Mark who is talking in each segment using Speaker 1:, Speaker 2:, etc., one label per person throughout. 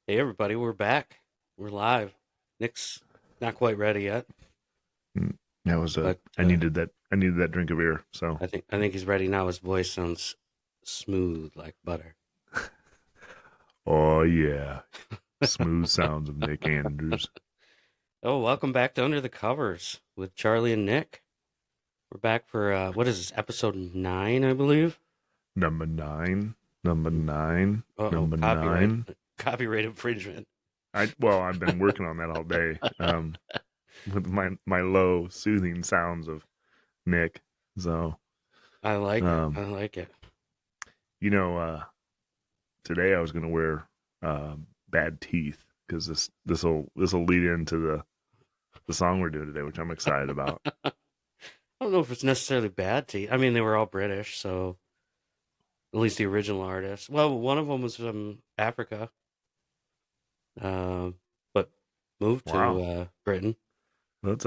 Speaker 1: Hey everybody, we're back. We're live. Nick's not quite ready yet,
Speaker 2: Mm, That was a
Speaker 1: but
Speaker 2: I needed that drink of beer. So,
Speaker 1: I think he's ready now. His voice sounds smooth like butter.
Speaker 2: oh yeah, smooth sounds of Nick Andrews.
Speaker 1: Oh, welcome back to Under the Covers with Charlie and Nick. We're back for what is this, episode 9, I believe.
Speaker 2: Number nine, number nine,
Speaker 1: Uh-oh,
Speaker 2: number
Speaker 1: copyright
Speaker 2: nine.
Speaker 1: copyright infringement.
Speaker 2: I've been working on that all day. With my low soothing sounds of Nick. So,
Speaker 1: I like it.
Speaker 2: um,
Speaker 1: I like it.
Speaker 2: you know, today I was gonna wear bad teeth because this will lead into the song we're doing today, which I'm excited about.
Speaker 1: I don't know if it's necessarily bad tea. I mean, they were all British, so at least the original artists. Well, one of them was from Africa, but moved to
Speaker 2: Wow,
Speaker 1: Britain. But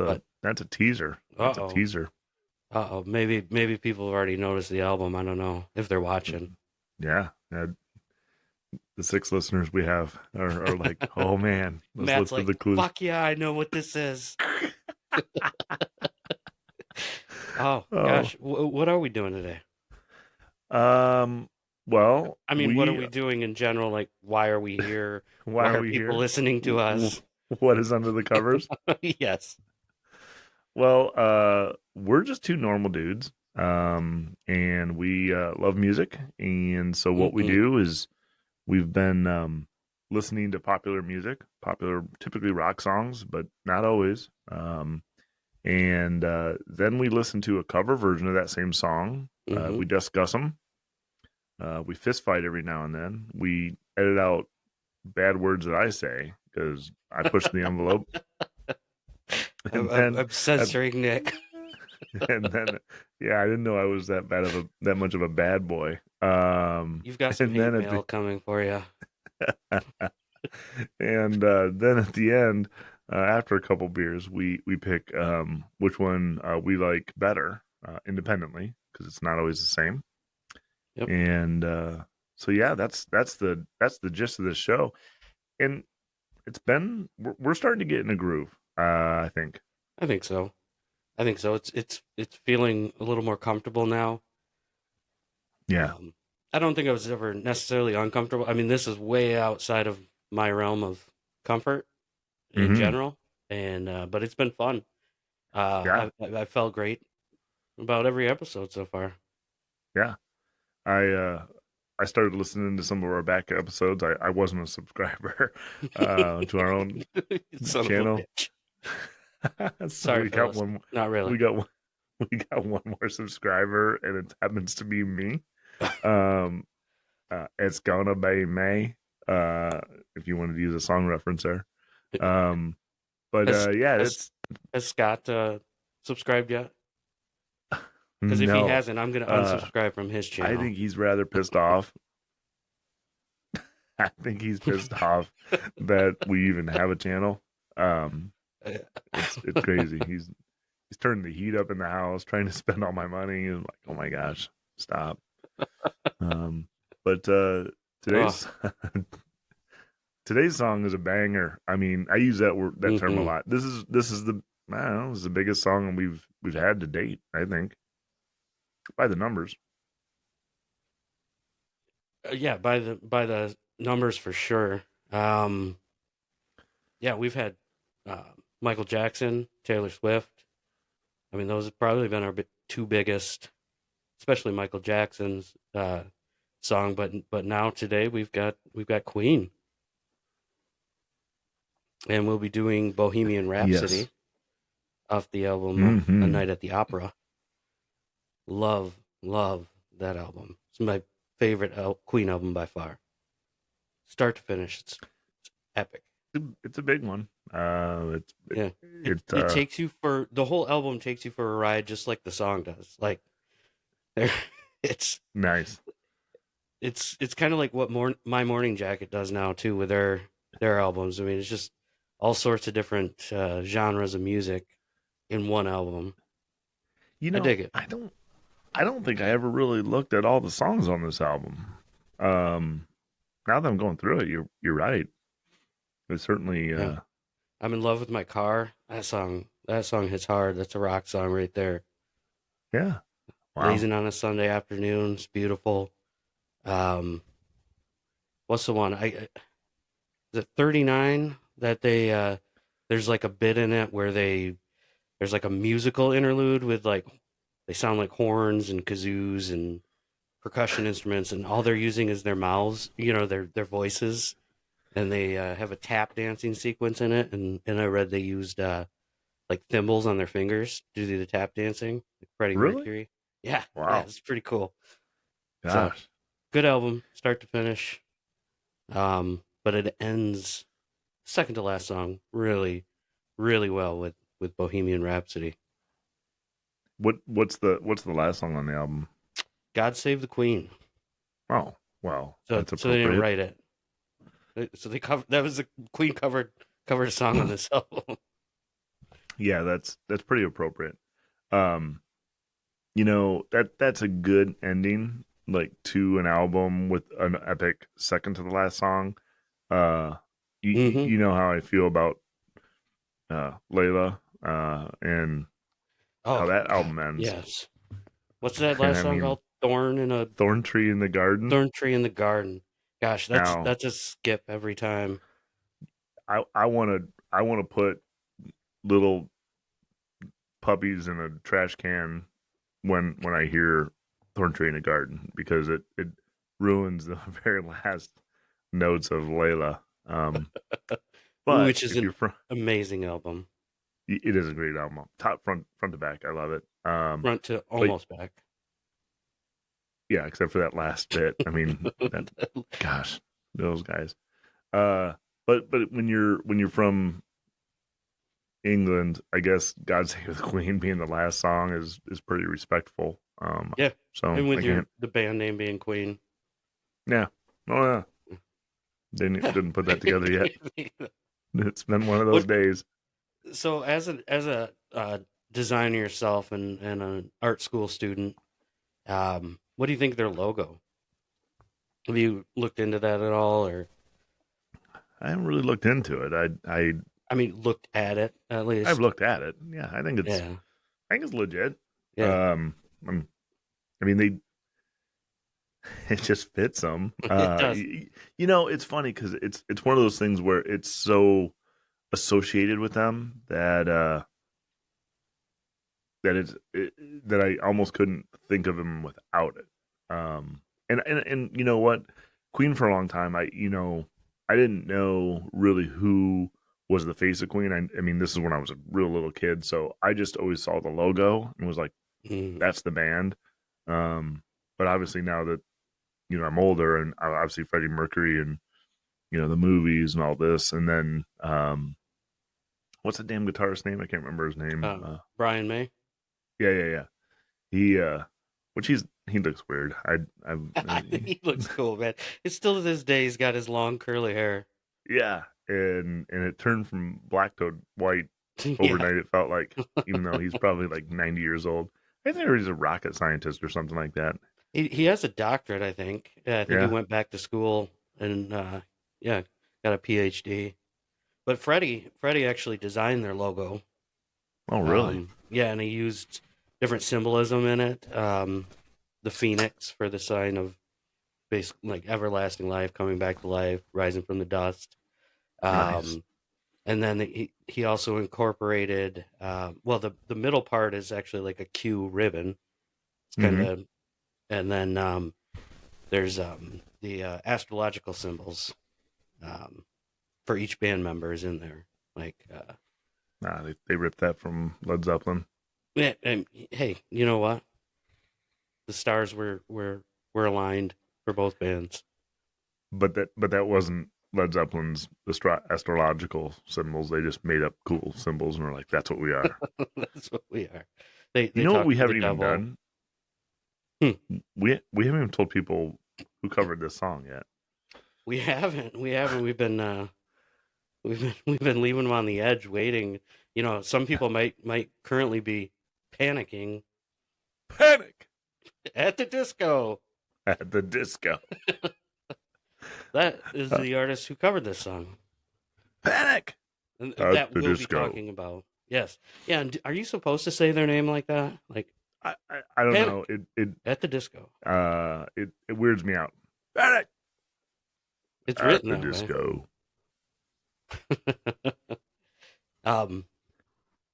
Speaker 2: that's a teaser. That's a
Speaker 1: uh-oh,
Speaker 2: teaser.
Speaker 1: uh-oh, maybe people have already noticed the album. I don't know if they're watching.
Speaker 2: Yeah, the six listeners we have are like, oh man, let's
Speaker 1: Matt's
Speaker 2: look for
Speaker 1: like,
Speaker 2: the clues.
Speaker 1: "Fuck yeah, I know what this is." Oh
Speaker 2: Oh,
Speaker 1: gosh, what are we doing today?
Speaker 2: um, well,
Speaker 1: I mean, what are we doing in general? Like, why are we here?
Speaker 2: why
Speaker 1: Why
Speaker 2: are
Speaker 1: are
Speaker 2: we
Speaker 1: people
Speaker 2: here?
Speaker 1: listening to us?
Speaker 2: What is under the covers?
Speaker 1: Yes.
Speaker 2: Well, we're just two normal dudes, and we love music, and so what we
Speaker 1: Hmm.
Speaker 2: do is we've been listening to popular music, popular typically rock songs, but not always. And then we listen to a cover version of that same song.
Speaker 1: Hmm.
Speaker 2: We discuss them. We fist fight every now and then. We edit out bad words that I say because I push the envelope, and then
Speaker 1: I'm
Speaker 2: at,
Speaker 1: censoring Nick.
Speaker 2: and then yeah, I didn't know I was that much of a bad boy.
Speaker 1: You've got some
Speaker 2: And then
Speaker 1: hate
Speaker 2: at
Speaker 1: mail coming for you.
Speaker 2: and then at the end, after a couple beers, we pick which one we like better independently because it's not always the same.
Speaker 1: Yep,
Speaker 2: And so yeah, that's the gist of this show, and we're starting to get in a groove. I think.
Speaker 1: I think so. I think so. It's feeling a little more comfortable now.
Speaker 2: Yeah.
Speaker 1: Um, I don't think I was ever necessarily uncomfortable. I mean, this is way outside of my realm of comfort in
Speaker 2: Hmm.
Speaker 1: general, and but it's been fun.
Speaker 2: Yeah.
Speaker 1: I felt great about every episode so far.
Speaker 2: Yeah. I uh, I started listening to some of our back episodes. I wasn't a subscriber to our own
Speaker 1: Son of a
Speaker 2: channel.
Speaker 1: bitch.
Speaker 2: So
Speaker 1: Sorry, Phyllis. Not really.
Speaker 2: we got one we got one more subscriber, and it happens to be me. Um, it's gonna be May. Uh, if you wanted to use a song reference there. Um, but
Speaker 1: Has
Speaker 2: yeah,
Speaker 1: has
Speaker 2: it's
Speaker 1: has Scott subscribed yet? Because if he
Speaker 2: no.
Speaker 1: hasn't, I'm gonna
Speaker 2: Uh,
Speaker 1: unsubscribe from his
Speaker 2: I
Speaker 1: channel.
Speaker 2: think he's rather pissed off. I think he's pissed off that we even have a channel. Um, it's crazy. He's turning the heat up in the house, trying to spend all my money, and like, oh my gosh, stop. Um, but
Speaker 1: Oh,
Speaker 2: today's today's song is a banger. I mean, I use that term a
Speaker 1: hmm.
Speaker 2: lot. This is the I don't know, this is the biggest song we've had to date. I think by the numbers.
Speaker 1: Yeah, by the numbers for sure. Um, yeah, we've had uh, Michael Jackson, Taylor Swift. I mean, those have probably been our two biggest, especially Michael Jackson's song. But now today we've got Queen, and we'll be doing Bohemian
Speaker 2: Yes.
Speaker 1: Rhapsody off the album A
Speaker 2: Hmm.
Speaker 1: Night at the Opera. Love that album. It's my favorite Queen album by far, start to finish. It's epic.
Speaker 2: It's a big one.
Speaker 1: Yeah, it
Speaker 2: It
Speaker 1: it takes you for the whole album takes you for a ride, just like the song does. Like there, it's
Speaker 2: nice.
Speaker 1: it's kind of like what My Morning Jacket does now too with their albums. I mean, it's just all sorts of different genres of music in one album.
Speaker 2: You
Speaker 1: I
Speaker 2: know,
Speaker 1: dig it.
Speaker 2: I don't think I ever really looked at all the songs on this album. Um, Now that I'm going through it, you're right. It's certainly
Speaker 1: Yeah. I'm in love with my car. That song hits hard. That's a rock song right there.
Speaker 2: yeah. Wow.
Speaker 1: Blazing on a Sunday afternoon. It's beautiful. Um, what's the one? Is it 39 that there's like a bit in it where there's like a musical interlude with like they sound like horns and kazoos and percussion instruments, and all they're using is their mouths, their voices, and they have a tap dancing sequence in it, and I read they used like thimbles on their fingers to do the tap dancing, like Freddie
Speaker 2: Really?
Speaker 1: Mercury. Yeah, yeah,
Speaker 2: Wow.
Speaker 1: it's pretty cool. So
Speaker 2: Gosh.
Speaker 1: good album, start to finish. But it ends second to last song really, really well with Bohemian Rhapsody.
Speaker 2: What's the last song on the album?
Speaker 1: God Save the Queen.
Speaker 2: Oh, well,
Speaker 1: So
Speaker 2: that's
Speaker 1: so they didn't
Speaker 2: appropriate.
Speaker 1: write it. So they covered that was the Queen covered a song on this album.
Speaker 2: Yeah, that's pretty appropriate. Um, that's a good ending, like to an album with an epic second to the last song. Uh,
Speaker 1: Hmm.
Speaker 2: you know how I feel about Layla, and how
Speaker 1: Oh
Speaker 2: that
Speaker 1: God,
Speaker 2: album ends.
Speaker 1: yes. What's that
Speaker 2: And
Speaker 1: last
Speaker 2: I
Speaker 1: song
Speaker 2: mean,
Speaker 1: called? Thorn in a
Speaker 2: Thorn Tree in the Garden.
Speaker 1: Thorn Tree in the Garden. Gosh, that's
Speaker 2: Now,
Speaker 1: that's a skip every time.
Speaker 2: I wanna put little puppies in a trash can when I hear Thorn Tree in the Garden, because it ruins the very last notes of Layla. Um, but
Speaker 1: Which is
Speaker 2: if
Speaker 1: an
Speaker 2: you're from,
Speaker 1: amazing album,
Speaker 2: it is a great album, top front to back. I love it.
Speaker 1: front to
Speaker 2: But
Speaker 1: almost back.
Speaker 2: yeah, except for that last bit. I mean, that gosh, those guys. Uh, but when you're from England, I guess "God Save the Queen" being the last song is pretty respectful.
Speaker 1: Yeah,
Speaker 2: So
Speaker 1: and with
Speaker 2: I
Speaker 1: your
Speaker 2: can't.
Speaker 1: the band name being Queen.
Speaker 2: Yeah. Oh yeah. Didn't put that together yet. It's been one of those
Speaker 1: What
Speaker 2: days.
Speaker 1: so as a designer yourself and an art school student, what do you think of their logo? Have you looked into that at all, or
Speaker 2: I haven't really looked into it.
Speaker 1: I mean, looked at it at
Speaker 2: I've
Speaker 1: least?
Speaker 2: looked at it. Yeah,
Speaker 1: Yeah,
Speaker 2: I think it's legit.
Speaker 1: yeah,
Speaker 2: Um, I'm- I mean they it just fits them.
Speaker 1: it does.
Speaker 2: It's funny because it's one of those things where it's so associated with them that I almost couldn't think of him without it. And you know what, Queen for a long time, I didn't know really who was the face of Queen. I mean, this is when I was a real little kid, so I just always saw the logo and was like,
Speaker 1: Mm,
Speaker 2: that's the band. Um, but obviously now that I'm older, and obviously Freddie Mercury and the movies and all this, and then what's the damn guitarist's name? I can't remember his name.
Speaker 1: Brian May.
Speaker 2: Yeah, yeah, yeah. He which he looks weird.
Speaker 1: He looks cool, man. It's still to this day he's got his long curly hair.
Speaker 2: yeah, and it turned from black to white
Speaker 1: Yeah,
Speaker 2: overnight. It felt like, even though he's probably like 90 years old. I think he's a rocket scientist or something like that.
Speaker 1: he has a doctorate, I think. Yeah, I think he
Speaker 2: Yeah.
Speaker 1: went back to school and yeah, got a PhD. But Freddie actually designed their logo.
Speaker 2: Oh, really?
Speaker 1: Yeah, and he used different symbolism in it. The phoenix for the sign of basically like everlasting life, coming back to life, rising from the dust.
Speaker 2: Nice.
Speaker 1: Um, and then he also incorporated well, the middle part is actually like a Q ribbon. It's kind
Speaker 2: Mm-hmm.
Speaker 1: of, and then there's the astrological symbols um, for each band member is in there. Like,
Speaker 2: Nah, they ripped that from Led Zeppelin.
Speaker 1: yeah, and hey, you know what? The stars were aligned for both bands.
Speaker 2: But that wasn't Led Zeppelin's astrological symbols. They just made up cool symbols and were like, "That's what we are."
Speaker 1: That's what we are. They
Speaker 2: You
Speaker 1: they
Speaker 2: know what
Speaker 1: talk
Speaker 2: we
Speaker 1: to the
Speaker 2: haven't even
Speaker 1: devil.
Speaker 2: done?
Speaker 1: Hmm.
Speaker 2: We haven't even told people who covered this song yet.
Speaker 1: We haven't. We haven't. We've been leaving them on the edge, waiting. Some people might currently be panicking
Speaker 2: Panic
Speaker 1: at the disco.
Speaker 2: at the disco.
Speaker 1: That is the artist who covered this song.
Speaker 2: Panic
Speaker 1: And
Speaker 2: at
Speaker 1: that
Speaker 2: the
Speaker 1: we'll be
Speaker 2: disco.
Speaker 1: talking about. Yes. Yeah. And are you supposed to say their name like that? Like
Speaker 2: I don't
Speaker 1: Panic
Speaker 2: know.
Speaker 1: at the disco.
Speaker 2: It weirds me out. Panic
Speaker 1: It's
Speaker 2: at
Speaker 1: written
Speaker 2: the
Speaker 1: that way.
Speaker 2: disco.
Speaker 1: um,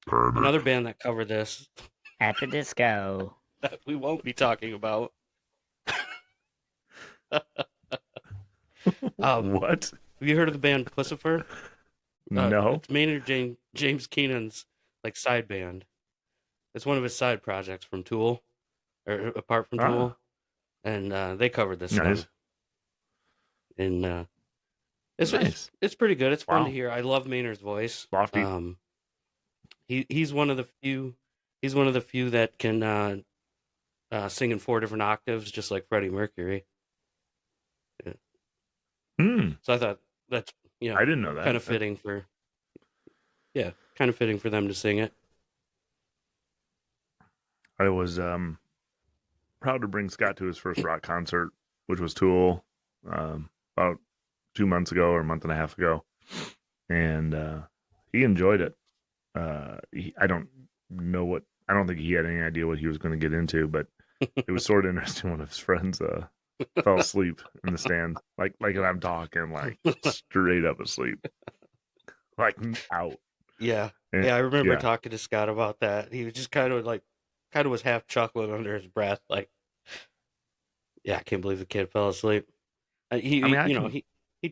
Speaker 2: Panic.
Speaker 1: Another band that covered this
Speaker 3: At the disco.
Speaker 1: that we won't be talking about.
Speaker 2: What?
Speaker 1: Have you heard of the band Pussifer?
Speaker 2: No.
Speaker 1: It's Maynard James Keenan's like side band. It's one of his side projects from Tool, or apart from Tool, and they covered this
Speaker 2: Nice.
Speaker 1: song. And it's
Speaker 2: Nice.
Speaker 1: it's pretty good. It's fun
Speaker 2: Wow.
Speaker 1: to hear. I love Maynard's voice.
Speaker 2: Lofty.
Speaker 1: He's one of the few. He's one of the few that can sing in 4 different octaves, just like Freddie Mercury. So I thought that's
Speaker 2: I didn't know that.
Speaker 1: kind of fitting for them to sing it.
Speaker 2: I was proud to bring Scott to his first rock concert, which was Tool, about 2 months ago or a month and a half ago, and he enjoyed it. I don't think he had any idea what he was going to get into, but it was sort of interesting. One of his friends fell asleep in the stand, like I'm talking, like straight up asleep, like out.
Speaker 1: Yeah.
Speaker 2: And,
Speaker 1: I remember talking to Scott about that. He was just kind of was half chuckling under his breath, like, yeah, I can't believe the kid fell asleep. He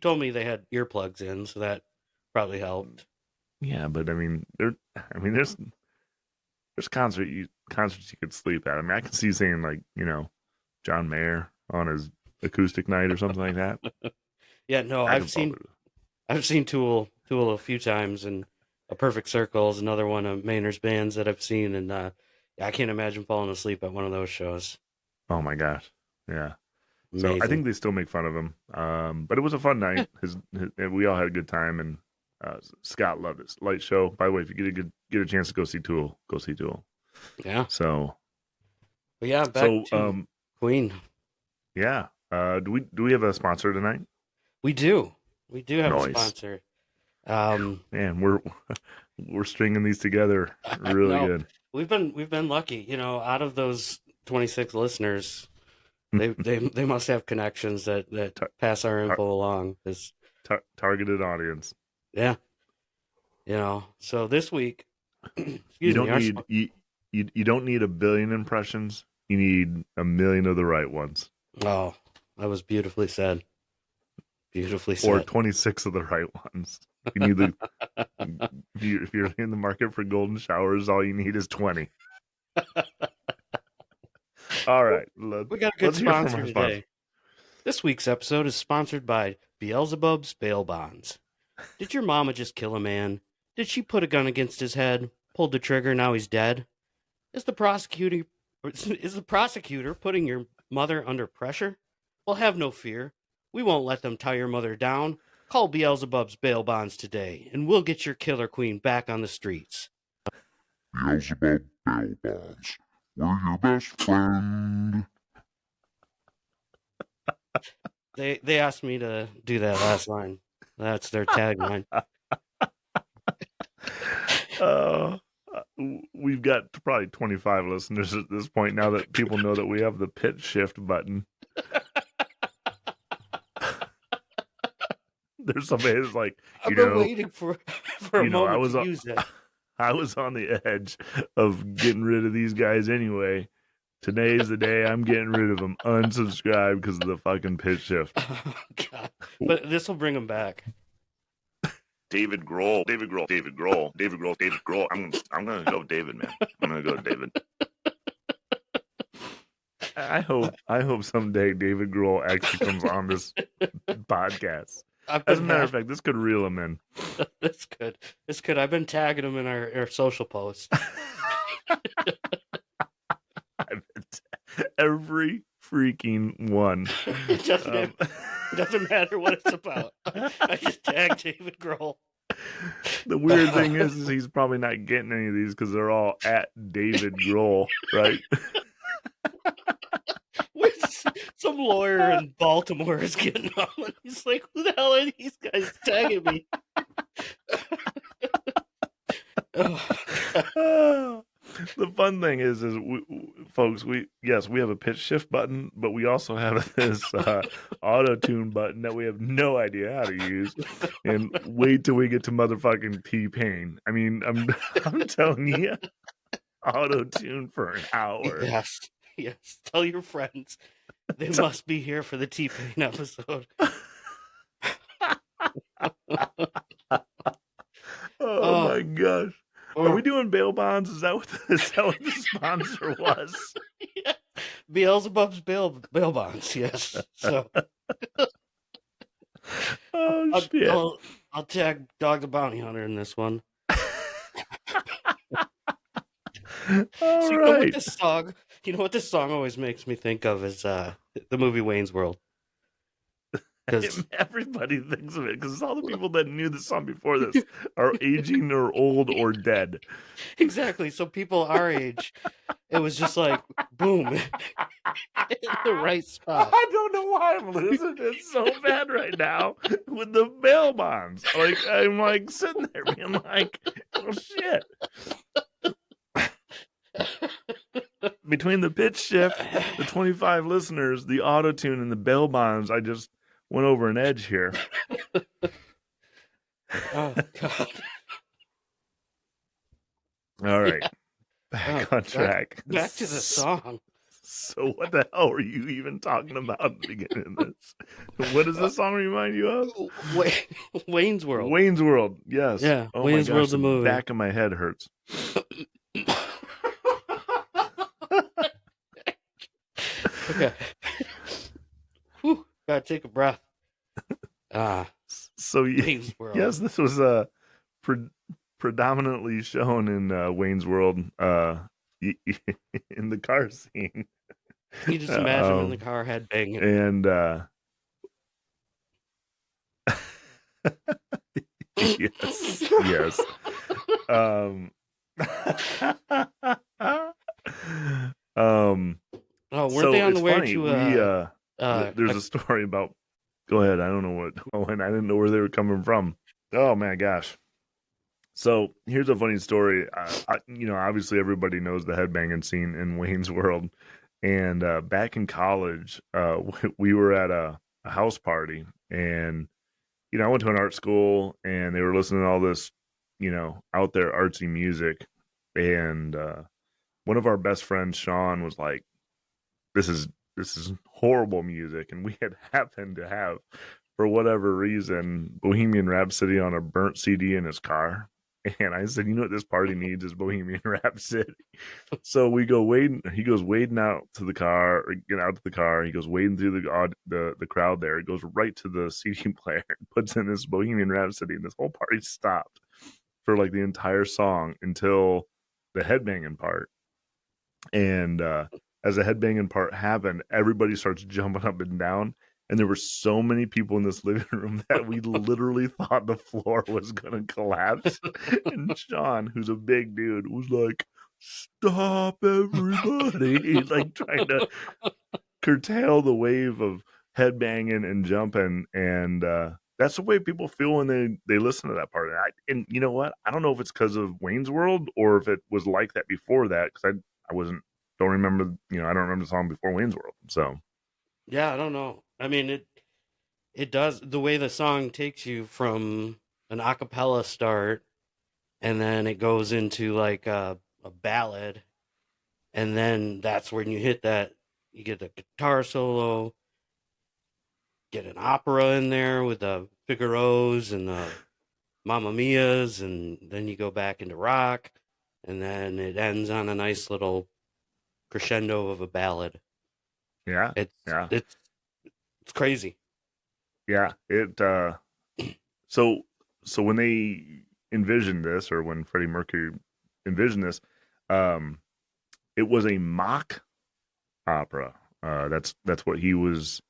Speaker 1: told me they had earplugs in, so that probably helped.
Speaker 2: Yeah, but there's concerts you could sleep at. I mean, I can see saying like, John Mayer on his acoustic night or something like that.
Speaker 1: Yeah, no, I've seen Tool a few times, and A Perfect Circle is another one of Maynard's bands that I've seen, and I can't imagine falling asleep at one of those shows.
Speaker 2: Oh my gosh, yeah.
Speaker 1: Amazing.
Speaker 2: So I think they still make fun of him, but it was a fun night. We all had a good time, and Scott loved it. Light show. By the way, if you get a chance to go see Tool, go see Tool.
Speaker 1: Yeah.
Speaker 2: So.
Speaker 1: But yeah, back to Queen.
Speaker 2: Yeah. Do we have a sponsor tonight?
Speaker 1: We do. We do have
Speaker 2: Nice.
Speaker 1: a sponsor.
Speaker 2: Man, we're stringing these together really good.
Speaker 1: We've been lucky. Out of those 26 listeners, they must have connections that pass our info along.
Speaker 2: Targeted audience.
Speaker 1: Yeah. So this week,
Speaker 2: you don't need 1 billion impressions. You need 1 million of the right ones.
Speaker 1: Oh, that was beautifully said. Beautifully said.
Speaker 2: Or 26 of the right ones. You need if you're in the market for golden showers, all you need is 20. All right.
Speaker 1: We got a good sponsor today. This week's episode is sponsored by Beelzebub's Bail Bonds. Did your mama just kill a man? Did she put a gun against his head? Pulled the trigger, now he's dead? Is the prosecutor putting your mother under pressure? Well, have no fear. We won't let them tie your mother down. Call Beelzebub's Bail Bonds today, and we'll get your killer queen back on the streets.
Speaker 4: Beelzebub Bail Bonds. We're your best friend.
Speaker 1: They asked me to do that last line. That's their tagline.
Speaker 2: We've got probably 25 listeners at this point now that people know that we have the pitch shift button. There's somebody who's like,
Speaker 1: I've been waiting for a moment to use it.
Speaker 2: I was on the edge of getting rid of these guys anyway. Today's the day I'm getting rid of them. Unsubscribe because of the fucking pitch shift.
Speaker 1: Oh, God. But this will bring them back.
Speaker 2: David Grohl. I'm gonna go with David, man. I'm gonna go with David. I hope someday David Grohl actually comes on this podcast. As a matter of fact, this could reel him in.
Speaker 1: This could. I've been tagging him in our social posts.
Speaker 2: Every freaking one.
Speaker 1: It doesn't matter what it's about. I just tagged David Grohl.
Speaker 2: The weird thing is he's probably not getting any of these because they're all at David Grohl, right?
Speaker 1: Some lawyer in Baltimore is getting on. He's like, who the hell are these guys tagging me? Oh,
Speaker 2: The fun thing is folks, we have a pitch shift button, but we also have this auto tune button that we have no idea how to use. And wait till we get to motherfucking T-Pain. I mean, I'm telling you, auto tune for an hour.
Speaker 1: yes, yes. Tell your friends they must be here for the T-Pain episode.
Speaker 2: Oh my gosh. Are we
Speaker 1: Oh,
Speaker 2: doing bail bonds? Is that what the sponsor was?
Speaker 1: yeah. Beelzebub's bail bonds. Yes. So
Speaker 2: Oh shit.
Speaker 1: I'll tag Dog the Bounty Hunter in this one.
Speaker 2: All
Speaker 1: So you know what
Speaker 2: right.
Speaker 1: this song? You know what this song always makes me think of is the movie Wayne's World. Because
Speaker 2: Everybody thinks of it because all the people that knew the song before this are aging or old or dead.
Speaker 1: exactly, so people our age, it was just like boom, in the right spot.
Speaker 2: I don't know why I'm losing it so bad right now with the bail bonds. Like I'm like sitting there being like, oh shit. Between the pitch shift, the 25 listeners, the auto tune, and the bail bonds, I just went over an edge here.
Speaker 1: Oh God!
Speaker 2: All right, back on track.
Speaker 1: Back to the song.
Speaker 2: So what the hell were you even talking about at the beginning of this? What does this song remind you of?
Speaker 1: Wayne's World.
Speaker 2: Wayne's World, yes.
Speaker 1: Yeah,
Speaker 2: Oh
Speaker 1: Wayne's
Speaker 2: my gosh,
Speaker 1: World's
Speaker 2: the
Speaker 1: a movie.
Speaker 2: back of my head hurts.
Speaker 1: Okay. Whew, gotta take a breath.
Speaker 2: So
Speaker 1: Wayne's World.
Speaker 2: yes, this was predominantly shown in Wayne's World in the car scene.
Speaker 1: You just imagine him in the car headbanging.
Speaker 2: And yes.
Speaker 1: Oh, weren't they on the way
Speaker 2: funny.
Speaker 1: to
Speaker 2: there's a story about. Go ahead. I don't know and I didn't know where they were coming from. Oh my gosh. So here's a funny story. Obviously everybody knows the headbanging scene in Wayne's World, and back in college, we were at a house party, and I went to an art school, and they were listening to all this, out there artsy music, and one of our best friends, Sean, was like, "This is horrible music," and we had happened to have, for whatever reason, Bohemian Rhapsody on a burnt CD in his car. And I said, "You know what this party needs is Bohemian Rhapsody." So we go wading. He goes wading out to the car, or get out to the car. He goes wading through the crowd there. He goes right to the CD player, puts in this Bohemian Rhapsody, and this whole party stopped for like the entire song until the headbanging part. And as the headbanging part happened, everybody starts jumping up and down. And there were so many people in this living room that we literally thought the floor was going to collapse. And Sean, who's a big dude, was like, "Stop, everybody!" like trying to curtail the wave of headbanging and jumping. And that's the way people feel when they listen to that part. And you know what? I don't know if it's because of Wayne's World or if it was like that before that, because don't remember, I don't remember the song before Wayne's World. So
Speaker 1: Yeah, I don't know. I mean, it does, the way the song takes you from an a cappella start, and then it goes into like a ballad, and then that's when you hit that, you get a guitar solo, get an opera in there with the Figaros and the Mamma Mias, and then you go back into rock, and then it ends on a nice little crescendo of a ballad.
Speaker 2: yeah,
Speaker 1: It's crazy.
Speaker 2: yeah. So when they envisioned this, or when Freddie Mercury envisioned this, it was a mock opera. That's what he was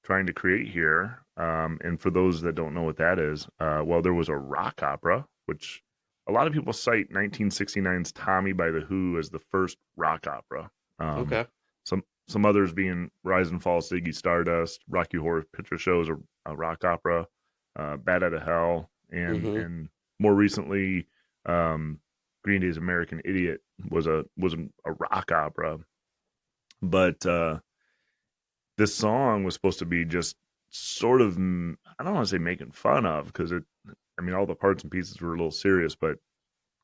Speaker 2: trying to create here. And for those that don't know what that is, there was a rock opera, which a lot of people cite 1969's Tommy by the Who as the first rock opera.
Speaker 1: Okay.
Speaker 2: Some others being Rise and Fall, Ziggy Stardust, Rocky Horror Picture Show is a rock opera, Bat Out of Hell and more recently, Green Day's American Idiot was a rock opera, but this song was supposed to be just sort of, I don't want to say making fun of, because all the parts and pieces were a little serious, but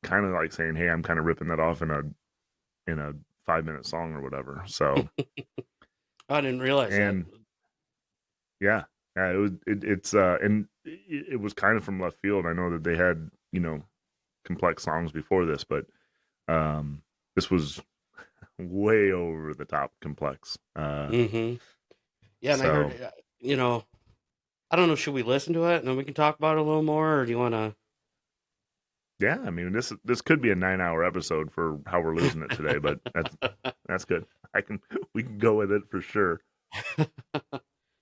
Speaker 2: kind of like saying, hey, I'm kind of ripping that off in a 5-minute song or whatever. So
Speaker 1: I didn't realize
Speaker 2: and
Speaker 1: that.
Speaker 2: yeah, it was kind of from left field. I know that they had, complex songs before this, but this was way over the top complex.
Speaker 1: Yeah, and I heard, I don't know, should we listen to it and then we can talk about it a little more, or do you want to?
Speaker 2: Yeah, this could be a 9-hour episode for how we're losing it today, but that's good. We can go with it for sure.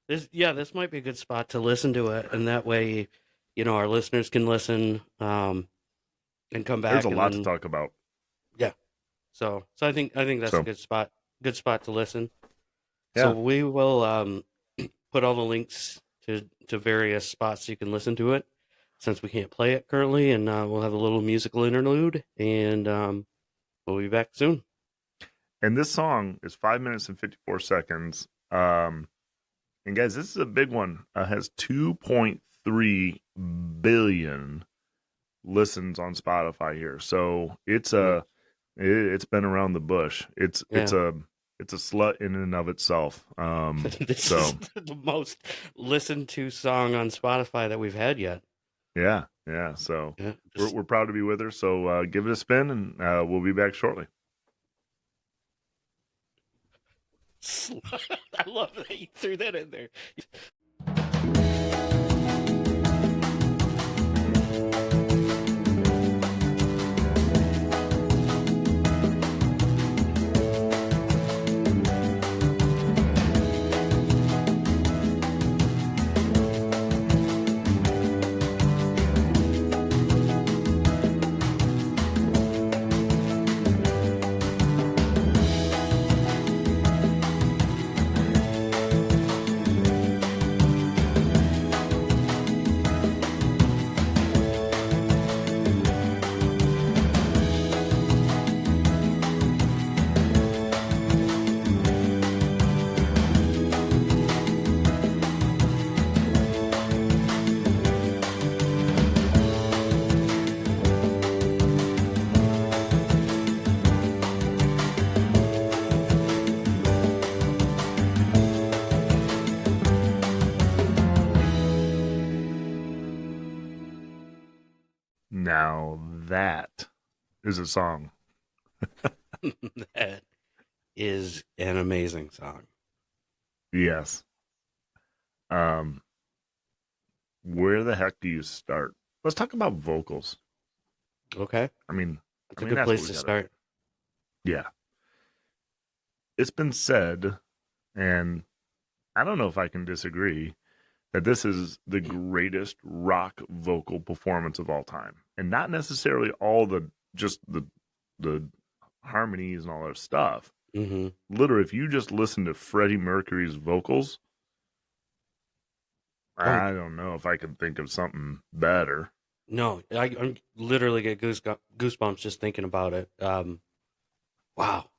Speaker 1: This might be a good spot to listen to it, and that way, our listeners can listen, and come back.
Speaker 2: There's a lot to talk about.
Speaker 1: Yeah, so I think that's a good spot to listen.
Speaker 2: Yeah.
Speaker 1: So we will put all the links to various spots so you can listen to it, since we can't play it currently, and we'll have a little musical interlude, and we'll be back soon.
Speaker 2: And this song is 5 minutes and 54 seconds. And guys, this is a big one. Has 2.3 billion listens on Spotify here. So it's been around the bush. It's a slut in and of itself.
Speaker 1: This is the most listened to song on Spotify that we've had yet.
Speaker 2: Yeah. So we're proud to be with her. So give it a spin, and we'll be back shortly.
Speaker 1: I love that you threw that in there.
Speaker 2: Now that is a song.
Speaker 1: That is an amazing song.
Speaker 2: Yes. Where the heck do you start? Let's talk about vocals.
Speaker 1: Okay. That's a good place to start.
Speaker 2: Yeah. It's been said, and I don't know if I can disagree, that this is the greatest rock vocal performance of all time. And not necessarily all the harmonies and all that stuff.
Speaker 1: Mm-hmm.
Speaker 2: Literally, if you just listen to Freddie Mercury's vocals, I don't know if I could think of something better.
Speaker 1: No, I'm literally get goosebumps just thinking about it. Wow.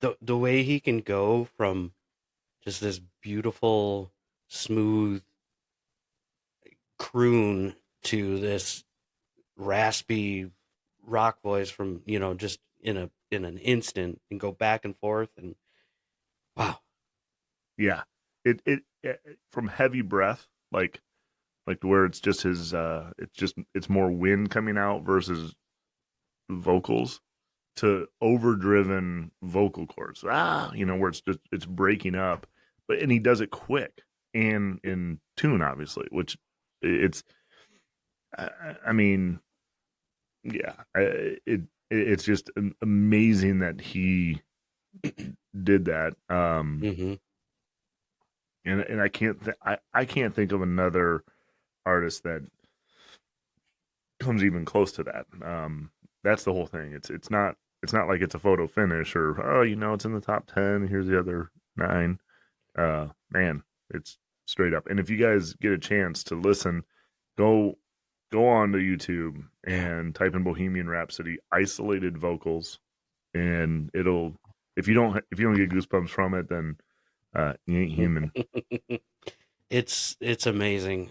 Speaker 1: The way he can go from just this beautiful, smooth croon to this raspy rock voice from, just in an instant, and go back and forth, and wow.
Speaker 2: Yeah. It from heavy breath, like where it's just his it's more wind coming out versus vocals, to overdriven vocal cords. Where it's breaking up, and he does it quick and in tune, obviously, which it's it's just amazing that he did that.
Speaker 1: Mm-hmm.
Speaker 2: And I can't think of another artist that comes even close to that. That's the whole thing. It's not like it's a photo finish, or it's in the top 10. Here's the other 9. Man, it's straight up. And if you guys get a chance to listen, go on to YouTube and type in Bohemian Rhapsody isolated vocals, and it'll if you don't get goosebumps from it, then you ain't human.
Speaker 1: It's amazing.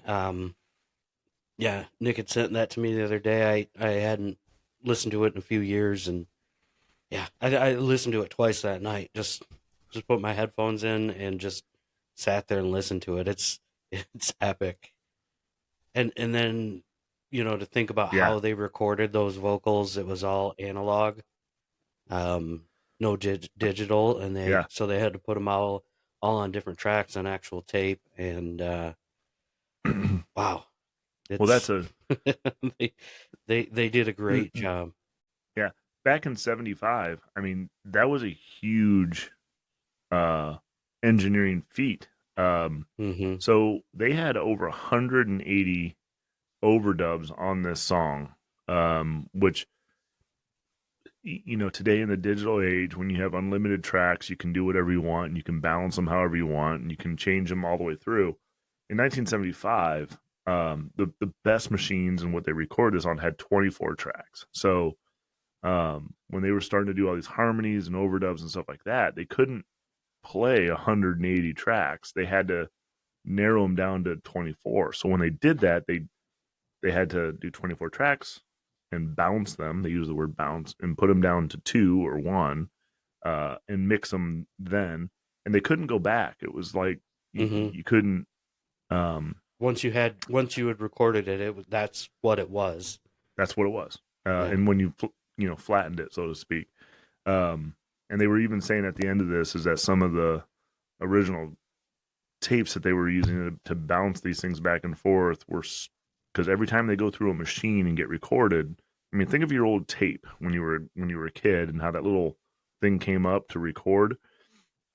Speaker 1: Yeah, Nick had sent that to me the other day. I hadn't listened to it in a few years, and yeah, I listened to it twice that night. Just put my headphones in and just sat there and listened to it. It's epic. And then to think about
Speaker 2: Yeah.
Speaker 1: how they recorded those vocals, it was all analog, no digital, and
Speaker 2: Yeah.
Speaker 1: so they had to put them all on different tracks on actual tape, and wow,
Speaker 2: Well, that's a
Speaker 1: they did a great job.
Speaker 2: yeah. Back in '75, I mean, that was a huge engineering feat. So they had over 180 overdubs on this song, which today in the digital age, when you have unlimited tracks, you can do whatever you want, and you can balance them however you want, and you can change them all the way through. In 1975, the best machines and what they recorded this on had 24 tracks. So when they were starting to do all these harmonies and overdubs and stuff like that, they couldn't play 180 tracks. They had to narrow them down to 24. So when they did that, they had to do 24 tracks and bounce them. They use the word bounce and put them down to 2 or 1 and mix them then. And they couldn't go back. It was like you couldn't.
Speaker 1: Once you had recorded it, that's what it was.
Speaker 2: That's what it was. And when you flattened it, so to speak. And they were even saying at the end of this is that some of the original tapes that they were using to bounce these things back and forth were because every time they go through a machine and get recorded, I mean, think of your old tape when you were a kid and how that little thing came up to record.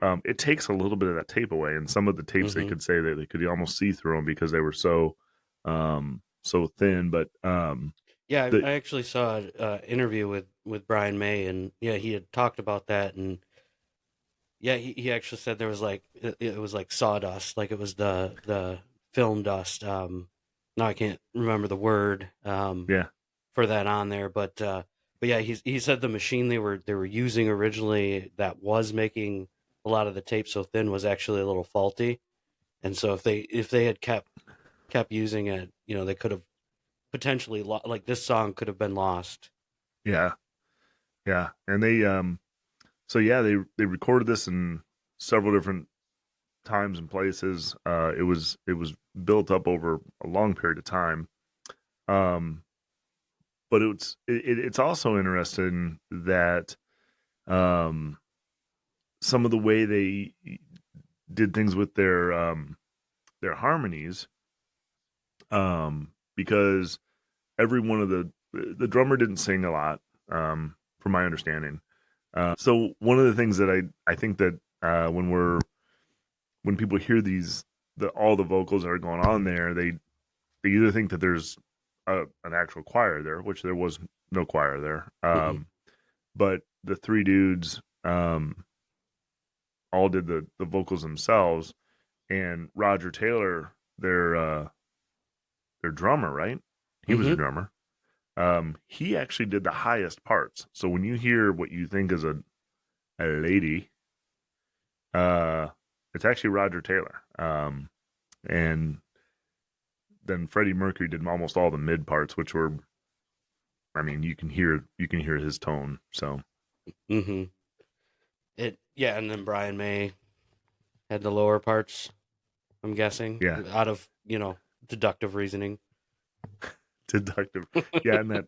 Speaker 2: It takes a little bit of that tape away, and some of the tapes they could say that they could almost see through them because they were so thin. But
Speaker 1: yeah, I actually saw an interview with Brian May, and yeah, he had talked about that, and yeah, he actually said there was like it was like sawdust, like it was the film dust. Now I can't remember the word for that on there, but yeah, he said the machine they were using originally that was making a lot of the tape so thin was actually a little faulty, and so if they had kept using it, they could have potentially like this song could have been lost.
Speaker 2: Yeah, and they they recorded this in several different times and places. It was built up over a long period of time. But it's also interesting that some of the way they did things with their harmonies, because every one of the drummer didn't sing a lot, from my understanding. So one of the things that I think that when people hear all the vocals that are going on there, they either think that there's an actual choir there, which there was no choir there. But the three dudes all did the vocals themselves, and Roger Taylor, their drummer, right? He was a drummer. He actually did the highest parts. So when you hear what you think is a lady, it's actually Roger Taylor. And then Freddie Mercury did almost all the mid parts, which were, I mean, you can hear his tone. So,
Speaker 1: and then Brian May had the lower parts, I'm guessing.
Speaker 2: Yeah.
Speaker 1: Out of, deductive reasoning.
Speaker 2: Deductive. Yeah, and that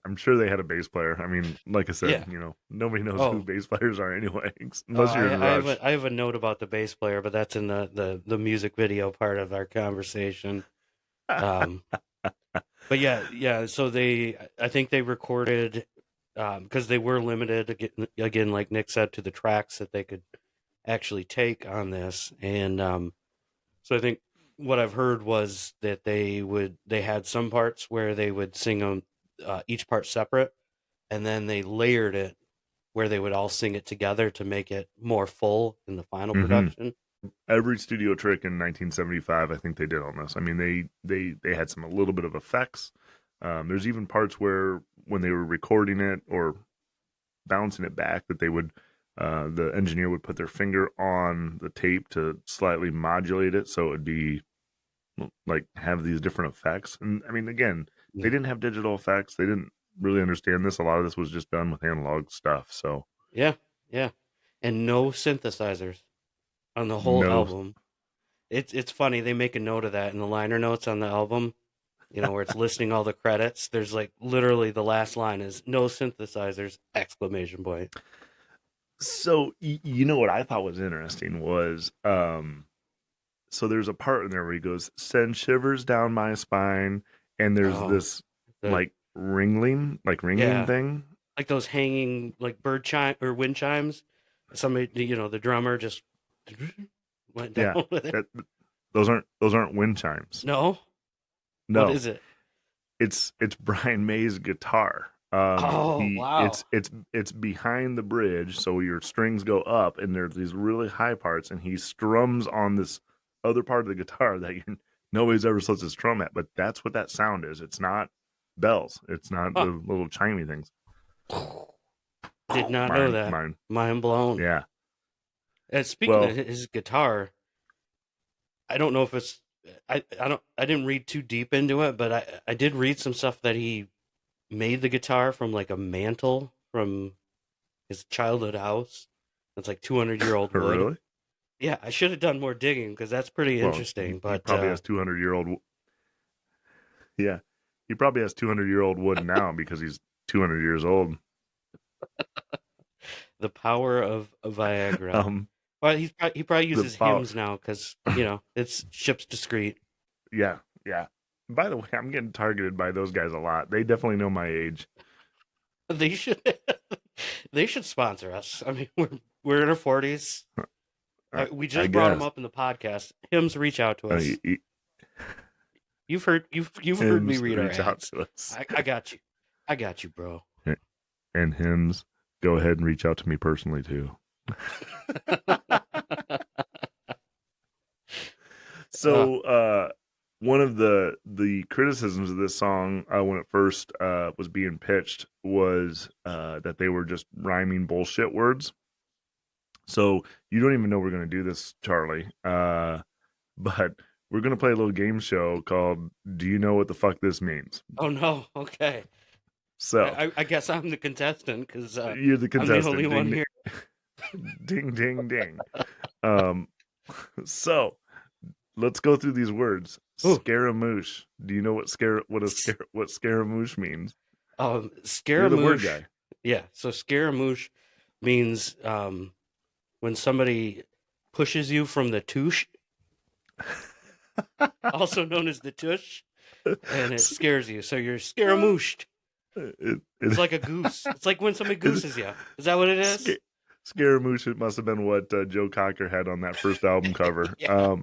Speaker 2: I'm sure they had a bass player. I mean, like I said, nobody knows who bass players are anyway, unless you're in Rush.
Speaker 1: I have a note about the bass player, but that's in the music video part of our conversation. But yeah. So I think they recorded, because they were limited again, like Nick said, to the tracks that they could actually take on this, and so I think what I've heard was that they had some parts where they would sing them each part separate, and then they layered it where they would all sing it together to make it more full in the final production.
Speaker 2: every studio trick in 1975, I think they did on this. I mean, they had a little bit of effects. There's even parts where when they were recording it or bouncing it back, that they would, the engineer would put their finger on the tape to slightly modulate it, so it would be like have these different effects. And I mean, again, they didn't have digital effects. They didn't really understand this. A lot of this was just done with analog stuff. So
Speaker 1: Yeah, yeah, and no synthesizers on the whole
Speaker 2: no,
Speaker 1: album. It's funny, they make a note of that in the liner notes on the album. You know, where it's listing all the credits. There's like literally the last line is no synthesizers! Exclamation point.
Speaker 2: so you know what I thought was interesting was, so there's a part in there where he goes, "Send shivers down my spine," and there's
Speaker 1: Oh,
Speaker 2: this
Speaker 1: the
Speaker 2: like ringing
Speaker 1: yeah,
Speaker 2: thing.
Speaker 1: like those hanging like bird chime or wind chimes. Somebody, you know, the drummer just went
Speaker 2: Yeah,
Speaker 1: down with it.
Speaker 2: that those aren't wind chimes.
Speaker 1: No, what
Speaker 2: No,
Speaker 1: is it?
Speaker 2: it's Brian May's guitar.
Speaker 1: Oh,
Speaker 2: He
Speaker 1: wow.
Speaker 2: it's behind the bridge, so your strings go up, and there's these really high parts, and he strums on this other part of the guitar that nobody's ever supposed to strum at. But that's what that sound is. It's not bells. It's not
Speaker 1: Huh.
Speaker 2: the little chimey things.
Speaker 1: Did not know
Speaker 2: Mine,
Speaker 1: that.
Speaker 2: mine.
Speaker 1: Mind blown.
Speaker 2: Yeah.
Speaker 1: And speaking of
Speaker 2: Well,
Speaker 1: his guitar, I don't know if it's I didn't read too deep into it, but I did read some stuff that he made the guitar from like a mantle from his childhood house. That's like 200-year-old wood.
Speaker 2: really?
Speaker 1: Yeah, I should have done more digging because that's pretty
Speaker 2: Well,
Speaker 1: interesting.
Speaker 2: he
Speaker 1: But
Speaker 2: probably has 200-year-old. Yeah, he probably has 200-year-old wood now because he's 200 years old.
Speaker 1: the power of Viagra.
Speaker 2: Um,
Speaker 1: Well, he probably
Speaker 2: the
Speaker 1: uses
Speaker 2: power.
Speaker 1: hymns now because you know it's ships discreet.
Speaker 2: Yeah, yeah. By the way, I'm getting targeted by those guys a lot. They definitely know my age.
Speaker 1: They should they should sponsor us. I mean, we're in our 40s. We
Speaker 2: I
Speaker 1: just brought them
Speaker 2: guess.
Speaker 1: up in the podcast. Hymns, reach out to us.
Speaker 2: Y-
Speaker 1: You've heard me
Speaker 2: hymns
Speaker 1: read our
Speaker 2: reach out
Speaker 1: ads.
Speaker 2: to us.
Speaker 1: I got you. I got you, bro.
Speaker 2: And hymns, go ahead and reach out to me personally too. So, one of the criticisms of this song, when it first was being pitched, was that they were just rhyming bullshit words. So you don't even know we're going to do this, Charlie. But we're going to play a little game show called "Do You Know What the Fuck This Means?"
Speaker 1: Oh no. Okay.
Speaker 2: So
Speaker 1: I guess I'm the contestant because
Speaker 2: you're the
Speaker 1: I'm the
Speaker 2: contestant.
Speaker 1: only one here.
Speaker 2: Ding, ding, ding. Um, so let's go through these words.
Speaker 1: Ooh.
Speaker 2: Scaramouche. Do you know what Scaramouche means? You're the word
Speaker 1: Scaramouche.
Speaker 2: guy.
Speaker 1: Yeah. So Scaramouche means when somebody pushes you from the touche, also known as the tush, and it scares you. So you're Scaramoushed. It's like a goose. It's like when somebody gooses you. Is that what it is?
Speaker 2: Scaramouche. It must have been what Joe Cocker had on that first album cover.
Speaker 1: Yeah.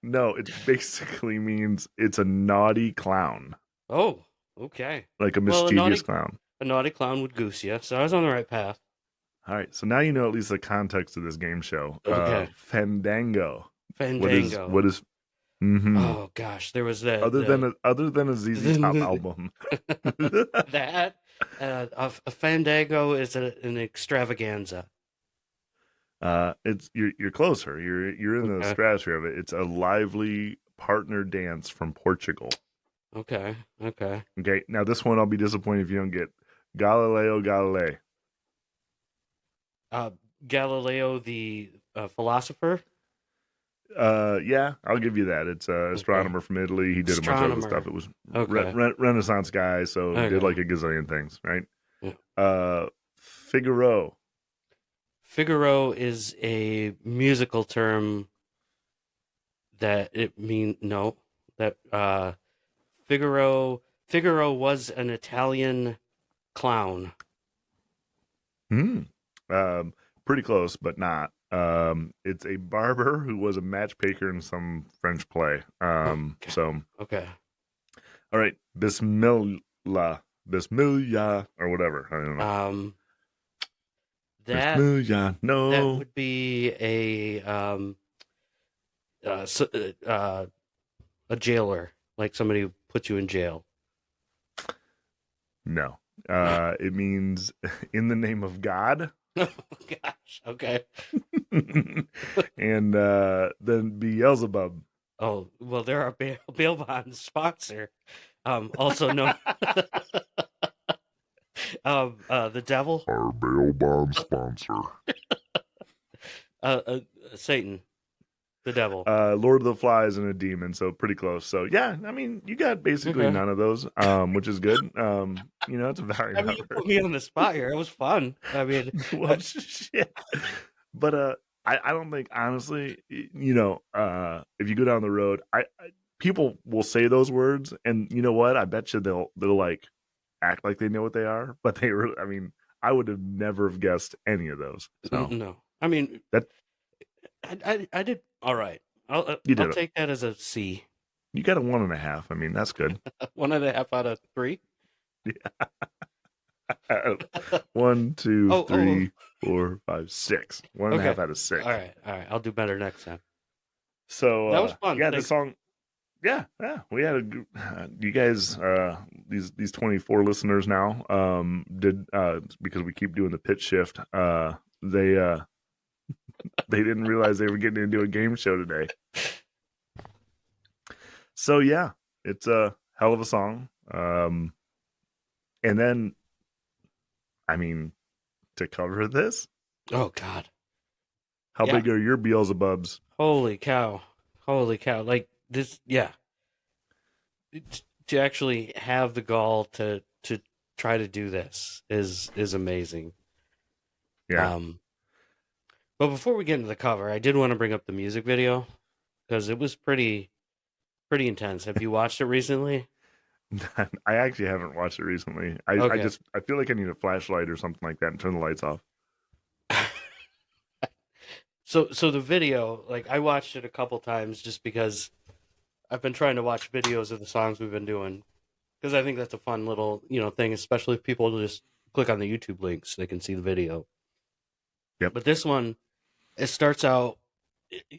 Speaker 2: No, it basically means it's a naughty clown,
Speaker 1: Oh, okay.
Speaker 2: like a
Speaker 1: Well,
Speaker 2: mischievous clown.
Speaker 1: a naughty clown would goose you, so I was on the right path.
Speaker 2: All right, so now you know at least the context of this game show.
Speaker 1: Okay.
Speaker 2: Fandango.
Speaker 1: Fandango.
Speaker 2: What is? Mm-hmm.
Speaker 1: Oh gosh, there was that.
Speaker 2: Other than a ZZ Top album.
Speaker 1: That a Fandango is an extravaganza.
Speaker 2: It's you're closer. You're in the
Speaker 1: Okay.
Speaker 2: stratosphere of it. It's a lively partner dance from Portugal.
Speaker 1: Okay.
Speaker 2: Okay, now this one I'll be disappointed if you don't get. Galileo Galilei.
Speaker 1: Galileo the philosopher.
Speaker 2: Yeah, I'll give you that. It's an astronomer from Italy. He did a bunch of other stuff. It was Renaissance guy, so he did like a gazillion things, right?
Speaker 1: Yeah.
Speaker 2: Figaro.
Speaker 1: Figaro is a musical term that Figaro was an Italian clown.
Speaker 2: Pretty close, but not. It's a barber who was a matchmaker in some French play.
Speaker 1: Okay.
Speaker 2: So
Speaker 1: Okay.
Speaker 2: all right, Bismillah, or whatever. I don't know.
Speaker 1: That
Speaker 2: Bismillah, no.
Speaker 1: that would be a a jailer, like somebody who puts you in jail.
Speaker 2: No. It means in the name of God.
Speaker 1: Oh gosh. Okay.
Speaker 2: And then Beelzebub.
Speaker 1: Oh well, they're our bail bond sponsor. Also known the devil.
Speaker 4: Our bail bond sponsor.
Speaker 1: Satan, the devil.
Speaker 2: Lord of the Flies and a demon, so pretty close. So yeah, I mean, you got basically
Speaker 1: Okay.
Speaker 2: none of those, which is good. It's a very
Speaker 1: I mean, you put me on the spot here. It was fun. I mean,
Speaker 2: well, shit. But I don't think honestly, if you go down the road, I people will say those words, and you know what? I bet you they'll like act like they know what they are, but they really, I mean, I would have never have guessed any of those. So
Speaker 1: no. I mean,
Speaker 2: that
Speaker 1: I did all right. I'll
Speaker 2: you did it.
Speaker 1: take that as a C.
Speaker 2: You got a 1.5. I mean, that's good.
Speaker 1: 1.5 out of 3.
Speaker 2: 1, 2,
Speaker 1: Oh,
Speaker 2: 3, 4, 5, 6. 1.5
Speaker 1: Okay.
Speaker 2: out of 6.
Speaker 1: All right. I'll do better next time.
Speaker 2: So
Speaker 1: That was fun.
Speaker 2: Yeah, the
Speaker 1: Thanks.
Speaker 2: song. Yeah. We had you guys, these 24 listeners now, did because we keep doing the pitch shift. They didn't realize they were getting into a game show today. So yeah, it's a hell of a song. And then, I mean, to cover this,
Speaker 1: Oh God.
Speaker 2: how
Speaker 1: Yeah.
Speaker 2: big are your Beelzebubs?
Speaker 1: Holy cow. Like this, yeah. To actually have the gall to try to do this is amazing.
Speaker 2: Yeah.
Speaker 1: But before we get into the cover, I did want to bring up the music video because it was pretty intense. Have you watched it recently?
Speaker 2: I actually haven't watched it recently.
Speaker 1: Okay.
Speaker 2: I feel like I need a flashlight or something like that and turn the lights off.
Speaker 1: So the video, like I watched it a couple times just because I've been trying to watch videos of the songs we've been doing because I think that's a fun little, thing, especially if people just click on the YouTube links so they can see the video.
Speaker 2: Yep.
Speaker 1: But this one, it starts out,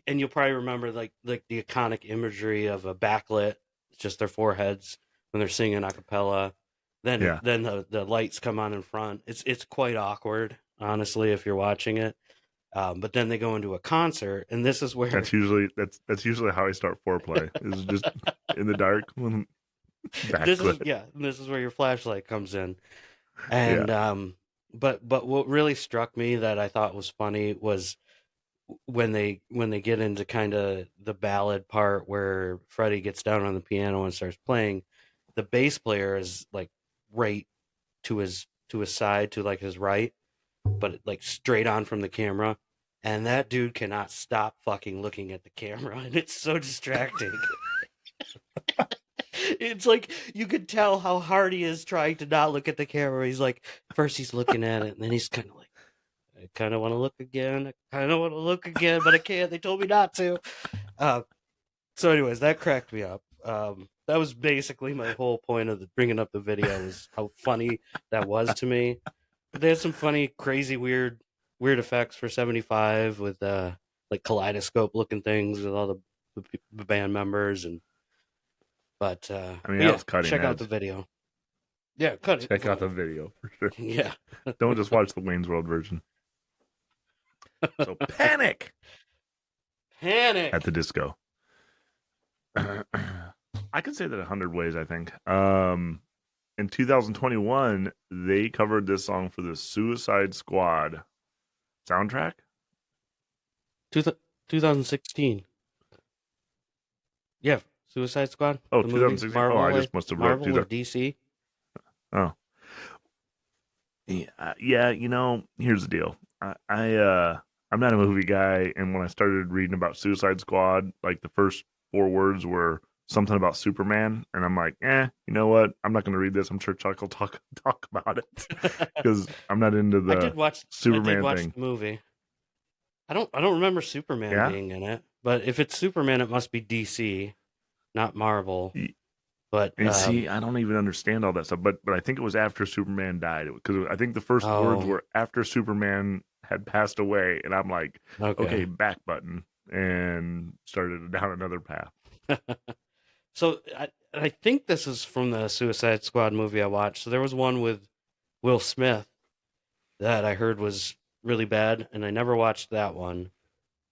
Speaker 1: and you'll probably remember like the iconic imagery of a backlit, just their foreheads when they're singing a cappella. Then
Speaker 2: Yeah.
Speaker 1: then the lights come on in front. It's quite awkward, honestly, if you're watching it. But then they go into a concert, and this is where
Speaker 2: That's usually how I start foreplay. Is just in the dark when
Speaker 1: this
Speaker 2: backlit.
Speaker 1: is where your flashlight comes in. And but what really struck me that I thought was funny was when they get into kind of the ballad part where Freddie gets down on the piano and starts playing, the bass player is like right to his side, to like his right, but like straight on from the camera, and that dude cannot stop fucking looking at the camera, and it's so distracting. It's like you could tell how hard he is trying to not look at the camera. He's like, first he's looking at it, and then he's kind of like, I kind of want to look again. But I can't. They told me not to. So, anyways, that cracked me up. That was basically my whole point of bringing up the video, is how funny that was to me. But they had some funny, crazy, weird effects for 75 with like kaleidoscope looking things with all the band members But
Speaker 2: I mean,
Speaker 1: yeah,
Speaker 2: that's cutting
Speaker 1: check out
Speaker 2: edge.
Speaker 1: the video. Yeah, cut it.
Speaker 2: Check out the video for sure.
Speaker 1: Yeah.
Speaker 2: Don't just watch the Wayne's World version. So Panic at the Disco. I could say that 100 ways, I think. In 2021, they covered this song for the Suicide Squad soundtrack.
Speaker 1: 2016. Yeah, Suicide Squad.
Speaker 2: Oh,
Speaker 1: the movie.
Speaker 2: 2016.
Speaker 1: Marvel,
Speaker 2: I just must have wrote
Speaker 1: Marvel or DC.
Speaker 2: Oh. Yeah, here's the deal. I'm not a movie guy, and when I started reading about Suicide Squad, like the first 4 words were something about Superman, and I'm like, you know what? I'm not going to read this. I'm sure Chuck will talk about it because I'm not into the
Speaker 1: I did watch
Speaker 2: Superman thing.
Speaker 1: The movie. I don't remember Superman being in it, but if it's Superman, it must be DC, not Marvel. But
Speaker 2: and see, I don't even understand all that stuff. But I think it was after Superman died, because I think the first words were after Superman had passed away, and I'm like, okay, back button. and started down another path.
Speaker 1: So I think this is from the Suicide Squad movie I watched. So there was one with Will Smith that I heard was really bad, and I never watched that one.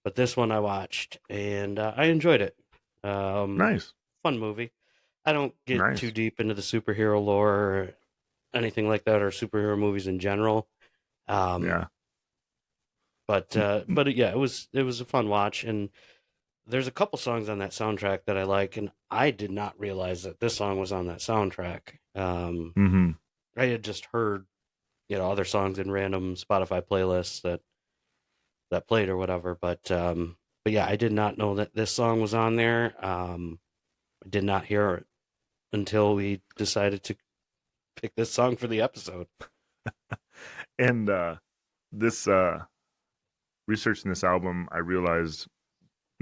Speaker 1: But this one I watched, and I enjoyed it.
Speaker 2: Nice.
Speaker 1: Fun movie. I don't get too
Speaker 2: Nice.
Speaker 1: deep into the superhero lore or anything like that, or superhero movies in general. Um,
Speaker 2: Yeah.
Speaker 1: but yeah, it was a fun watch, and there's a couple songs on that soundtrack that I like, and I did not realize that this song was on that soundtrack.
Speaker 2: Mm-hmm.
Speaker 1: I had just heard, other songs in random Spotify playlists that played or whatever, but yeah, I did not know that this song was on there. I did not hear it until we decided to pick this song for the episode.
Speaker 2: And this researching this album, I realized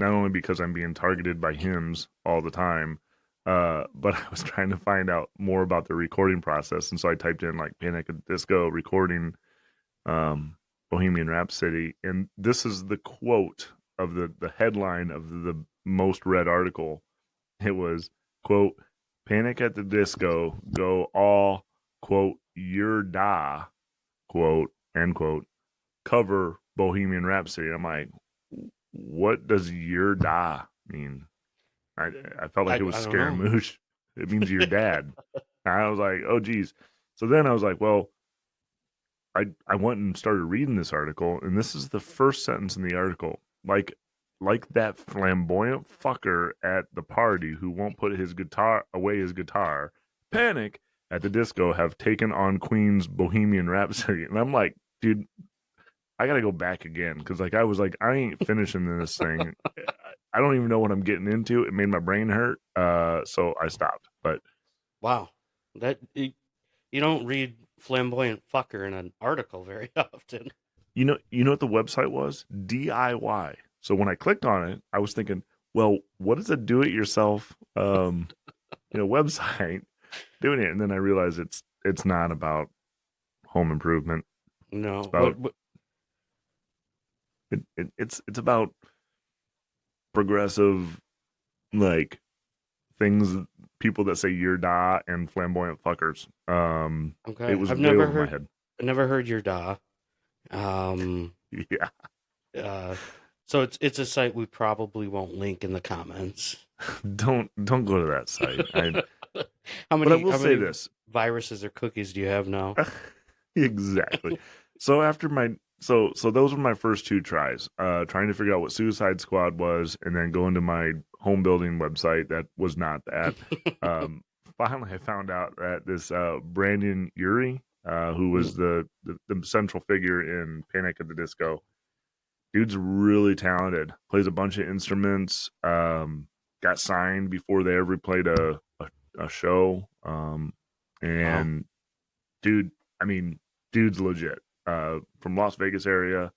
Speaker 2: not only because I'm being targeted by hymns all the time, but I was trying to find out more about the recording process, and so I typed in like Panic at the Disco recording Bohemian Rhapsody, and this is the quote of the headline of the most read article. It was, quote, Panic at the Disco go all, quote, your da, quote, end quote, cover Bohemian Rhapsody. I'm like, what does your da mean? I felt like it was
Speaker 1: I don't know.
Speaker 2: Scaramouche. It means your dad. I was like, oh geez. So then I was like, well, I went and started reading this article, and this is the first sentence in the article. Like that flamboyant fucker at the party who won't put his guitar, Panic at the Disco have taken on Queen's Bohemian Rhapsody. And I'm like, dude, I gotta go back again, because like I was like, I ain't finishing this thing. I don't even know what I'm getting into. It made my brain hurt, so I stopped. But
Speaker 1: Wow, you don't read flamboyant fucker in an article very often.
Speaker 2: you know what the website was? DIY. So when I clicked on it, I was thinking, well, what is a do-it-yourself, website doing it? And then I realized it's not about home improvement.
Speaker 1: No,
Speaker 2: It's about
Speaker 1: what
Speaker 2: it's about progressive, like, things, people that say you're da and flamboyant fuckers. It
Speaker 1: Okay,
Speaker 2: was
Speaker 1: I've
Speaker 2: way
Speaker 1: never
Speaker 2: over my
Speaker 1: heard.
Speaker 2: head.
Speaker 1: I never heard your da. Um,
Speaker 2: Yeah.
Speaker 1: uh, so it's a site we probably won't link in the comments.
Speaker 2: Don't go to that site.
Speaker 1: How
Speaker 2: But I
Speaker 1: many
Speaker 2: will say this.
Speaker 1: viruses or cookies do you have now?
Speaker 2: Exactly. So after so those were my first two tries. Trying to figure out what Suicide Squad was, and then going to my home building website that was not that. Finally I found out that this Brandon Urie, who was the central figure in Panic at the Disco, dude's really talented. Plays a bunch of instruments. Got signed before they ever played a show.
Speaker 1: Wow.
Speaker 2: And dude, I mean, dude's legit. From Las Vegas area.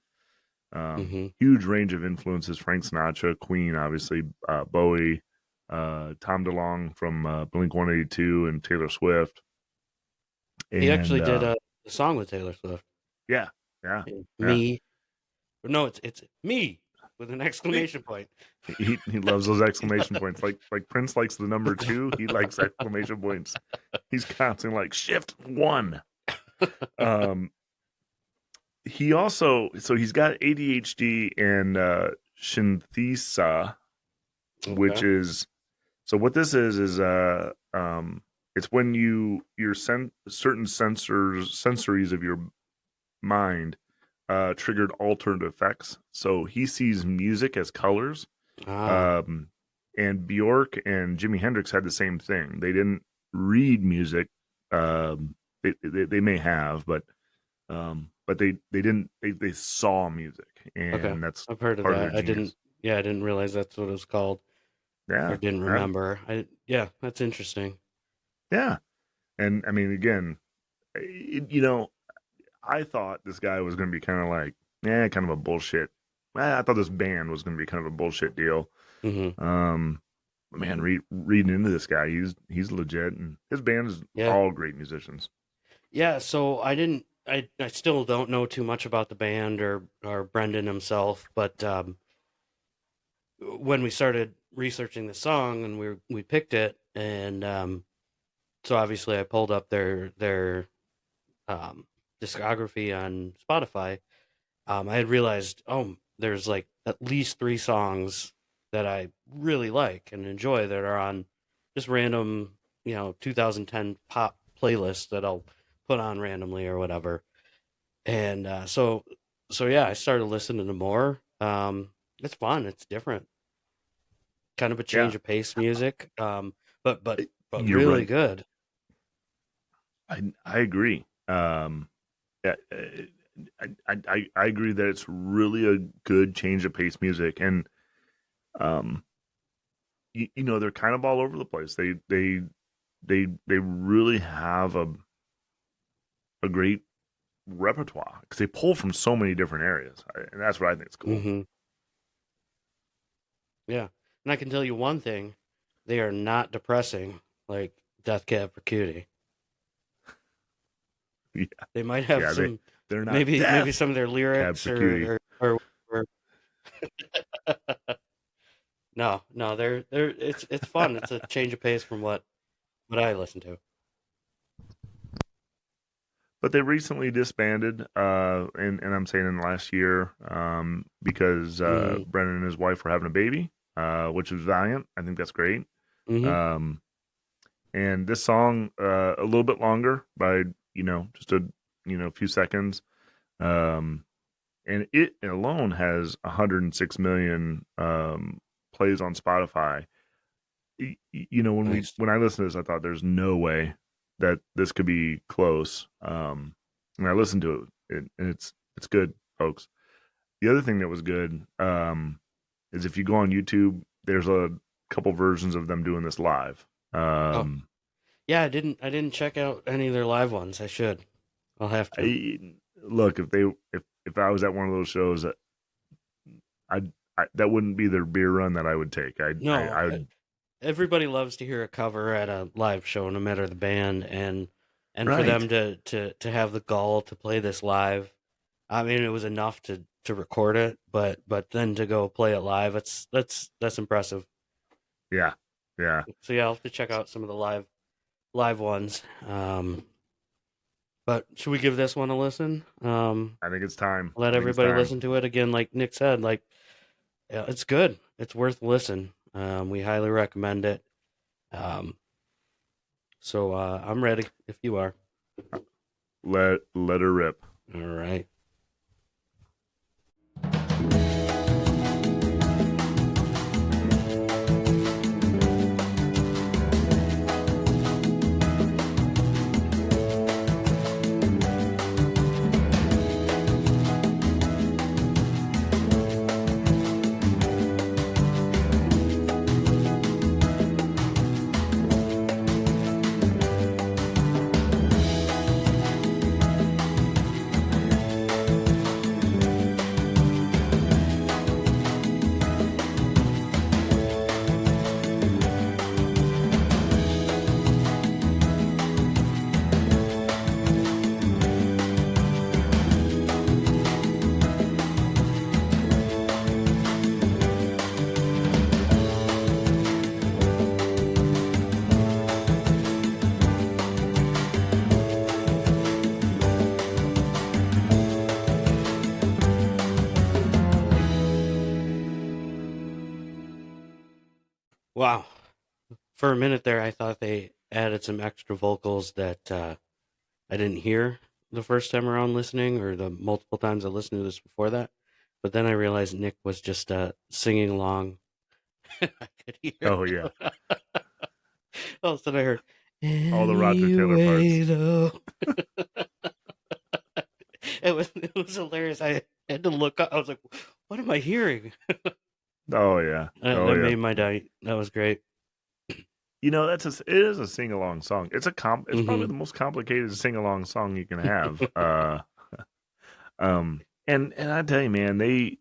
Speaker 1: Mm-hmm.
Speaker 2: Huge range of influences: Frank Sinatra, Queen, obviously, Bowie, Tom DeLonge from Blink 182, and Taylor Swift.
Speaker 1: He actually
Speaker 2: And
Speaker 1: did a song with Taylor Swift.
Speaker 2: yeah, yeah, yeah.
Speaker 1: Me. No, it's me with an exclamation point.
Speaker 2: He loves those exclamation points. Like Prince likes the number 2. He likes exclamation points. He's constantly like shift 1. He also, so he's got ADHD and synthesia, which
Speaker 1: Okay.
Speaker 2: is, so what this is it's when your certain sensories of your mind triggered altered effects. So he sees music as colors.
Speaker 1: Ah,
Speaker 2: Um, and Bjork and Jimi Hendrix had the same thing. They didn't read music. They may have, but they didn't. They saw music,
Speaker 1: okay.
Speaker 2: and that's
Speaker 1: I've heard of
Speaker 2: part of their
Speaker 1: that.
Speaker 2: genius.
Speaker 1: I didn't realize that's what it was called, or
Speaker 2: Yeah,
Speaker 1: didn't
Speaker 2: yeah,
Speaker 1: remember. Yeah, that's interesting.
Speaker 2: yeah. And I mean, again, you know, I thought this guy was going to be kind of like, kind of a bullshit. I thought this band was going to be kind of a bullshit deal.
Speaker 1: Mm-hmm.
Speaker 2: Man, reading into this guy, he's legit, and his band is
Speaker 1: Yeah,
Speaker 2: all great musicians.
Speaker 1: yeah. So I didn't. I still don't know too much about the band or Brendan himself, but when we started researching the song and we picked it, and so obviously I pulled up their discography on Spotify. I had realized, there's like at least 3 songs that I really like and enjoy that are on just random, 2010 pop playlists that I'll put on randomly or whatever. And so yeah, I started listening to more. It's fun. It's different. Kind of a
Speaker 2: Yeah,
Speaker 1: change of pace music. But
Speaker 2: you're
Speaker 1: really
Speaker 2: right.
Speaker 1: good.
Speaker 2: I agree. Yeah, I agree that it's really a good change of pace music, and um, they're kind of all over the place. They really have a great repertoire because they pull from so many different areas, and that's what I think is cool.
Speaker 1: Hmm. Yeah. And I can tell you one thing, they are not depressing like Death Cab for Cutie.
Speaker 2: Yeah,
Speaker 1: They might have
Speaker 2: yeah,
Speaker 1: some,
Speaker 2: they're not
Speaker 1: maybe
Speaker 2: death
Speaker 1: some of their
Speaker 2: cab
Speaker 1: lyrics
Speaker 2: for cutie.
Speaker 1: or no, they're it's fun. It's a change of pace from what I listen to.
Speaker 2: But they recently disbanded, and I'm saying in the last year, because
Speaker 1: Hmm.
Speaker 2: Brennan and his wife were having a baby, which was valiant. I think that's great.
Speaker 1: Hmm.
Speaker 2: Um, and this song, a little bit longer by just a few seconds, um, and it alone has 106 million plays on Spotify. When
Speaker 1: Nice.
Speaker 2: when I listened to this, I thought there's no way that this could be close. And I listened to and it's good, folks. The other thing that was good is if you go on YouTube, there's a couple versions of them doing this live.
Speaker 1: Oh,
Speaker 2: Um,
Speaker 1: yeah, I didn't check out any of their live ones. I should. I'll have to.
Speaker 2: I, Look, if I was at one of those shows, I that wouldn't be their beer run that I would take.
Speaker 1: No,
Speaker 2: I would.
Speaker 1: everybody loves to hear a cover at a live show, no matter the band, and for
Speaker 2: Right.
Speaker 1: them to have the gall to play this live. I mean, it was enough to record it, but then to go play it live, that's impressive.
Speaker 2: Yeah. Yeah.
Speaker 1: So yeah, I'll have to check out some of the live ones. But should we give this one a listen?
Speaker 2: I think it's time.
Speaker 1: Let
Speaker 2: I think it's
Speaker 1: everybody
Speaker 2: time.
Speaker 1: listen to it again, like Nick said. Like, yeah, it's good. It's worth a listen. We highly recommend it. Um, so I'm ready if you are.
Speaker 2: Let her rip.
Speaker 1: All right. Wow. For a minute there, I thought they added some extra vocals that I didn't hear the first time around listening, or the multiple times I listened to this before that. But then I realized Nick was just singing along. I could hear.
Speaker 2: Oh yeah.
Speaker 1: All of a sudden, I heard
Speaker 2: All the Roger Taylor parts.
Speaker 1: anyway though. It was hilarious. I had to look up. I was like, "What am I hearing?"
Speaker 2: Oh yeah. Oh
Speaker 1: That
Speaker 2: yeah.
Speaker 1: made my night. That was great.
Speaker 2: It is a sing along song. It's probably
Speaker 1: Hmm.
Speaker 2: the most complicated sing along song you can have. And I tell you, man, they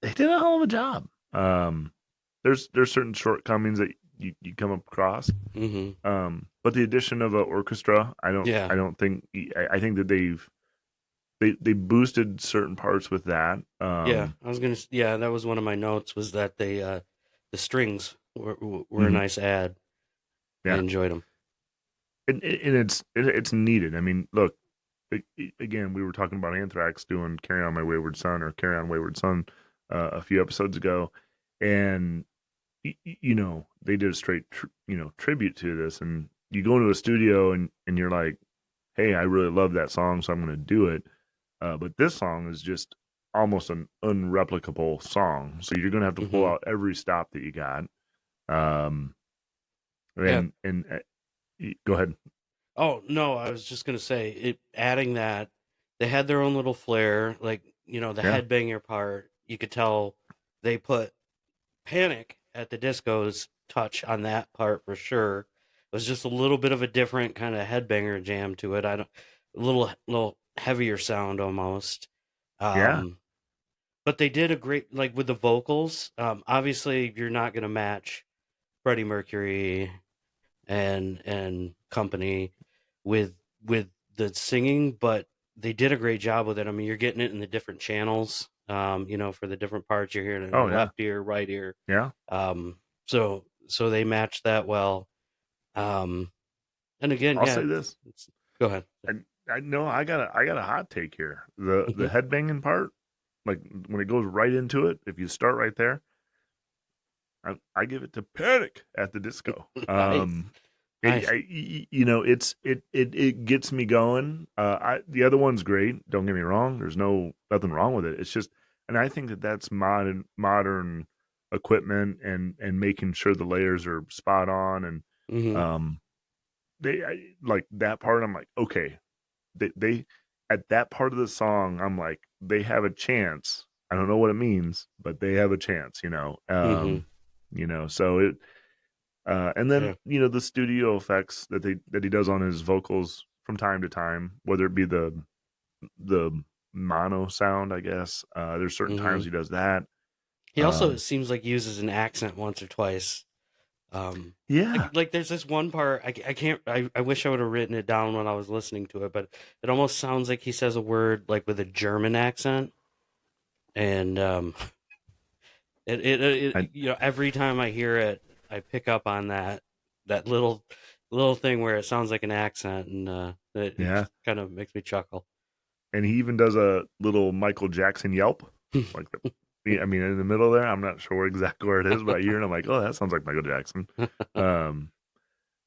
Speaker 2: did a hell of a job. There's certain shortcomings that you come across.
Speaker 1: Hmm.
Speaker 2: But the addition of an orchestra,
Speaker 1: Yeah.
Speaker 2: I don't think I think that they've they boosted certain parts with that.
Speaker 1: Yeah, I was gonna. Yeah, that was one of my notes. Was that they the strings were a
Speaker 2: Mhm.
Speaker 1: nice add. I
Speaker 2: Yeah,
Speaker 1: enjoyed them.
Speaker 2: and it's needed. I mean, look, again, we were talking about Anthrax doing "Carry On My Wayward Son" or "Carry On Wayward Son" a few episodes ago, and you know they did a straight tribute to this, and you go into a studio and you're like, hey, I really love that song, so I'm going to do it. But this song is just almost an unreplicable song, so you're going to have to pull
Speaker 1: Hmm.
Speaker 2: out every stop that you got. Um,
Speaker 1: Yeah.
Speaker 2: and go ahead.
Speaker 1: Oh no, I was just gonna say it. Adding that, they had their own little flair. Like the
Speaker 2: Yeah,
Speaker 1: headbanger part. You could tell they put Panic at the Disco's touch on that part for sure. It was just a little bit of a different kind of headbanger jam to it. I don't, a little heavier sound almost.
Speaker 2: yeah,
Speaker 1: Um, but they did a great like with the vocals. Obviously, you're not gonna match Freddie Mercury and company with with the singing, but they did a great job with it. I mean, you're getting it in the different channels. For the different parts, you're hearing it in
Speaker 2: oh
Speaker 1: the
Speaker 2: yeah,
Speaker 1: left ear, right ear.
Speaker 2: yeah.
Speaker 1: So they matched that well. Um, and again,
Speaker 2: I'll
Speaker 1: yeah,
Speaker 2: say this.
Speaker 1: go ahead.
Speaker 2: I I know I got a hot take here. The
Speaker 1: Mhm.
Speaker 2: headbanging part, like when it goes right into it, if you start right there, I give it to Panic at the Disco.
Speaker 1: Nice, nice.
Speaker 2: It gets me going. The other one's great. Don't get me wrong. There's nothing wrong with it. It's just, and I think that's modern equipment and making sure the layers are spot on and
Speaker 1: Hmm.
Speaker 2: um like that part. I'm like, okay, they at that part of the song, I'm like, they have a chance. I don't know what it means, but they have a chance.
Speaker 1: Hmm.
Speaker 2: So it and then
Speaker 1: Yeah.
Speaker 2: the studio effects that he does on his vocals from time to time, whether it be the mono sound, I guess. There's certain
Speaker 1: Hmm.
Speaker 2: times he does that.
Speaker 1: He also it
Speaker 2: Um,
Speaker 1: seems like uses an accent once or twice. Um,
Speaker 2: yeah,
Speaker 1: like there's this one part I can't I wish I would have written it down when I was listening to it, but it almost sounds like he says a word like with a German accent, and
Speaker 2: I,
Speaker 1: every time I hear it, I pick up on that little thing where it sounds like an accent, and it
Speaker 2: yeah,
Speaker 1: just kind of makes me chuckle.
Speaker 2: and he even does a little Michael Jackson yelp, like I mean, in the middle there. I'm not sure exactly where it is, but I hear it. I'm like, oh, that sounds like Michael Jackson. Um,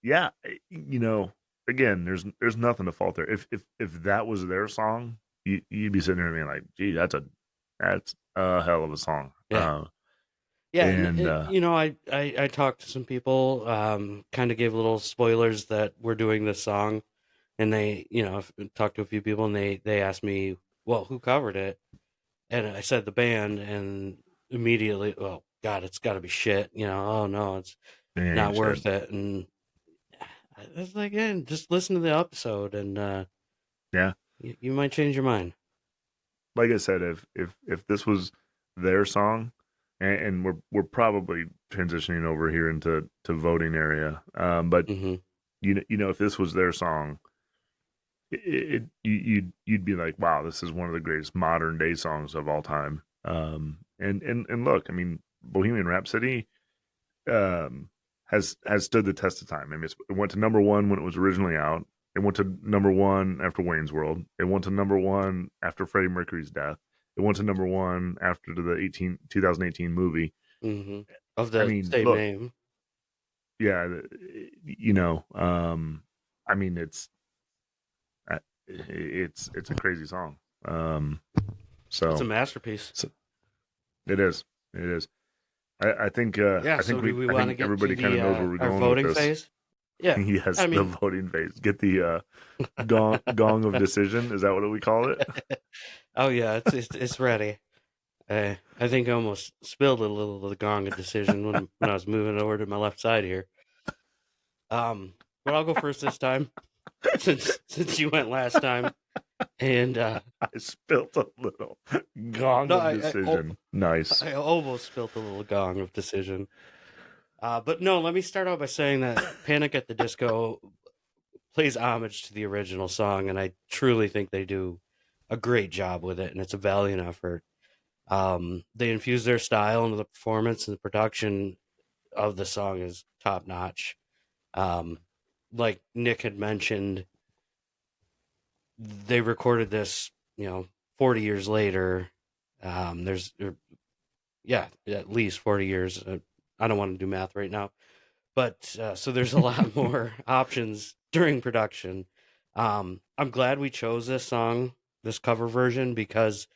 Speaker 2: yeah, again, there's nothing to fault there. If that was their song, you'd be sitting there and being like, gee, that's a hell of a song.
Speaker 1: Yeah. Yeah, and
Speaker 2: And
Speaker 1: I talked to some people, kind of gave little spoilers that we're doing this song, and they, talked to a few people, and they asked me, well, who covered it? And I said the band, and immediately, well, God, it's got to be shit, oh no, it's
Speaker 2: it
Speaker 1: not
Speaker 2: ain't shit.
Speaker 1: worth it, and it's like, yeah, just listen to the episode, and
Speaker 2: Yeah,
Speaker 1: you might change your mind.
Speaker 2: like I said, if this was their song, and we're probably transitioning over here into voting area, but
Speaker 1: Hmm.
Speaker 2: if this was their song, you'd be like, wow, this is one of the greatest modern day songs of all time. And look, I mean, Bohemian Rhapsody has stood the test of time. I mean, it went to number one when it was originally out. It went to number one after Wayne's World. It went to number one after Freddie Mercury's death. It went to number one after the 2018 movie.
Speaker 1: Hmm. Of
Speaker 2: I
Speaker 1: the
Speaker 2: mean,
Speaker 1: same
Speaker 2: look,
Speaker 1: name.
Speaker 2: yeah, I mean, it's a crazy song. Um,
Speaker 1: It's a
Speaker 2: so,
Speaker 1: masterpiece.
Speaker 2: so it is. It is. I think
Speaker 1: Yeah, so do we
Speaker 2: I
Speaker 1: want to
Speaker 2: think
Speaker 1: get to
Speaker 2: everybody kind of knows
Speaker 1: the
Speaker 2: where we're
Speaker 1: our
Speaker 2: going with
Speaker 1: voting
Speaker 2: this.
Speaker 1: phase? Yeah.
Speaker 2: Yes,
Speaker 1: I
Speaker 2: the
Speaker 1: mean,
Speaker 2: voting phase. Get the gong of decision. Is that what we call it?
Speaker 1: oh yeah, it's ready. I think I almost spilled a little of the gong of decision when I was moving over to my left side here. But I'll go first this time since you went last time. And
Speaker 2: I spilt a little gong
Speaker 1: no,
Speaker 2: of decision. Nice.
Speaker 1: I almost spilled a little gong of decision. But no, let me start out by saying that Panic at the Disco plays homage to the original song, and I truly think they do a great job with it, and it's a valiant effort. They infuse their style into the performance, and the production of the song is top notch. Um, like Nick had mentioned, they recorded this, 40 years later. Yeah, at least 40 years. I don't want to do math right now, but so there's a lot more options during production. I'm glad we chose this song, this cover version, because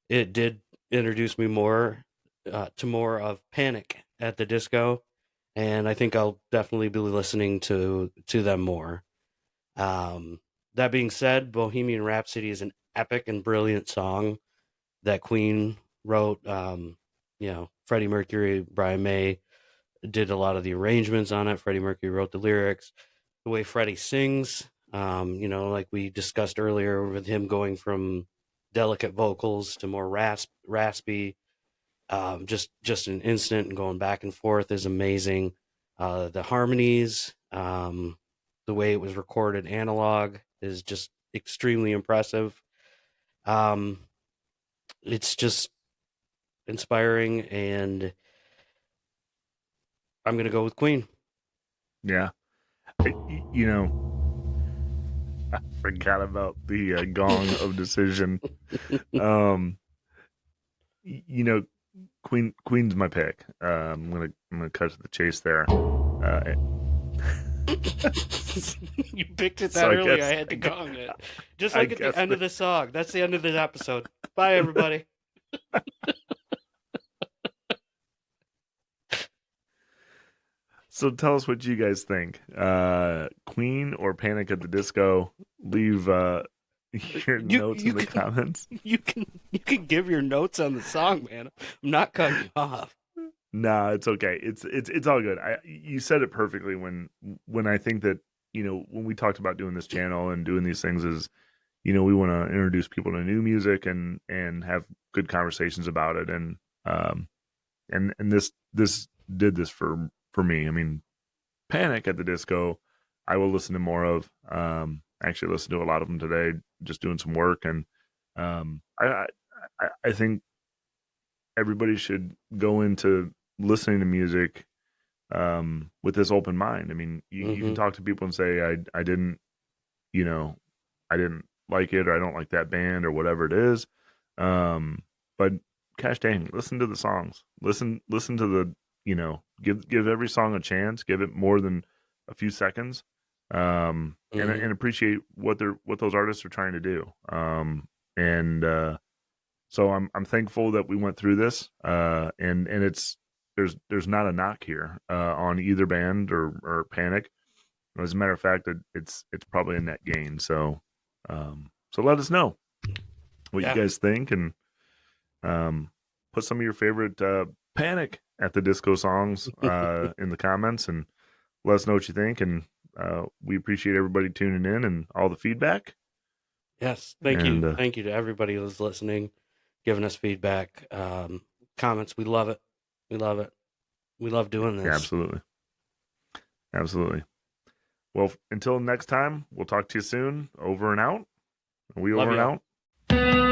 Speaker 1: it did introduce me more to more of Panic at the Disco, and I think I'll definitely be listening to them more. Um, that being said, Bohemian Rhapsody is an epic and brilliant song that Queen wrote. Freddie Mercury, Brian May did a lot of the arrangements on it. Freddie Mercury wrote the lyrics. The way Freddie sings, like we discussed earlier, with him going from delicate vocals to more raspy, just an instant and going back and forth is amazing. The harmonies, the way it was recorded analog is just extremely impressive. Um, it's just inspiring, and I'm gonna go with Queen.
Speaker 2: Yeah. You know, I forgot about the gong of decision. Um, you know, Queen's my pick. I'm gonna cut to the chase there.
Speaker 1: You picked it that
Speaker 2: So
Speaker 1: early. I had to gong it, just like at the end of the song. That's the end of the episode. Bye, everybody.
Speaker 2: So tell us what you guys think. Queen or Panic at the Disco? Leave your notes in the comments.
Speaker 1: You can give your notes on the song, man. I'm not cutting you off.
Speaker 2: Nah, it's okay. It's all good. You said it perfectly when I think that, when we talked about doing this channel and doing these things is, we want to introduce people to new music and have good conversations about it. And this did this for me. I mean, Panic at the Disco, I will listen to more of. I actually listened to a lot of them today, just doing some work. And I think everybody should go into listening to music with this open mind. I mean, you can talk to people and say, I didn't, I didn't like it, or I don't like that band, or whatever it is. But gosh dang, listen to the songs. Listen to the, give every song a chance. Give it more than a few seconds, and appreciate what those artists are trying to do. So I'm thankful that we went through this, and it's there's not a knock here on either band or Panic. As a matter of fact, it's probably a net gain. So let us know what you guys think, and put some of your favorite Panic at the Disco songs in the comments, and let us know what you think. And we appreciate everybody tuning in and all the feedback.
Speaker 1: Yes, thank you. Thank you to everybody who's listening, giving us feedback, comments. We love it. We love it. We love doing this.
Speaker 2: Yeah, absolutely. Well, until next time, we'll talk to you soon. Over and out. We over and out.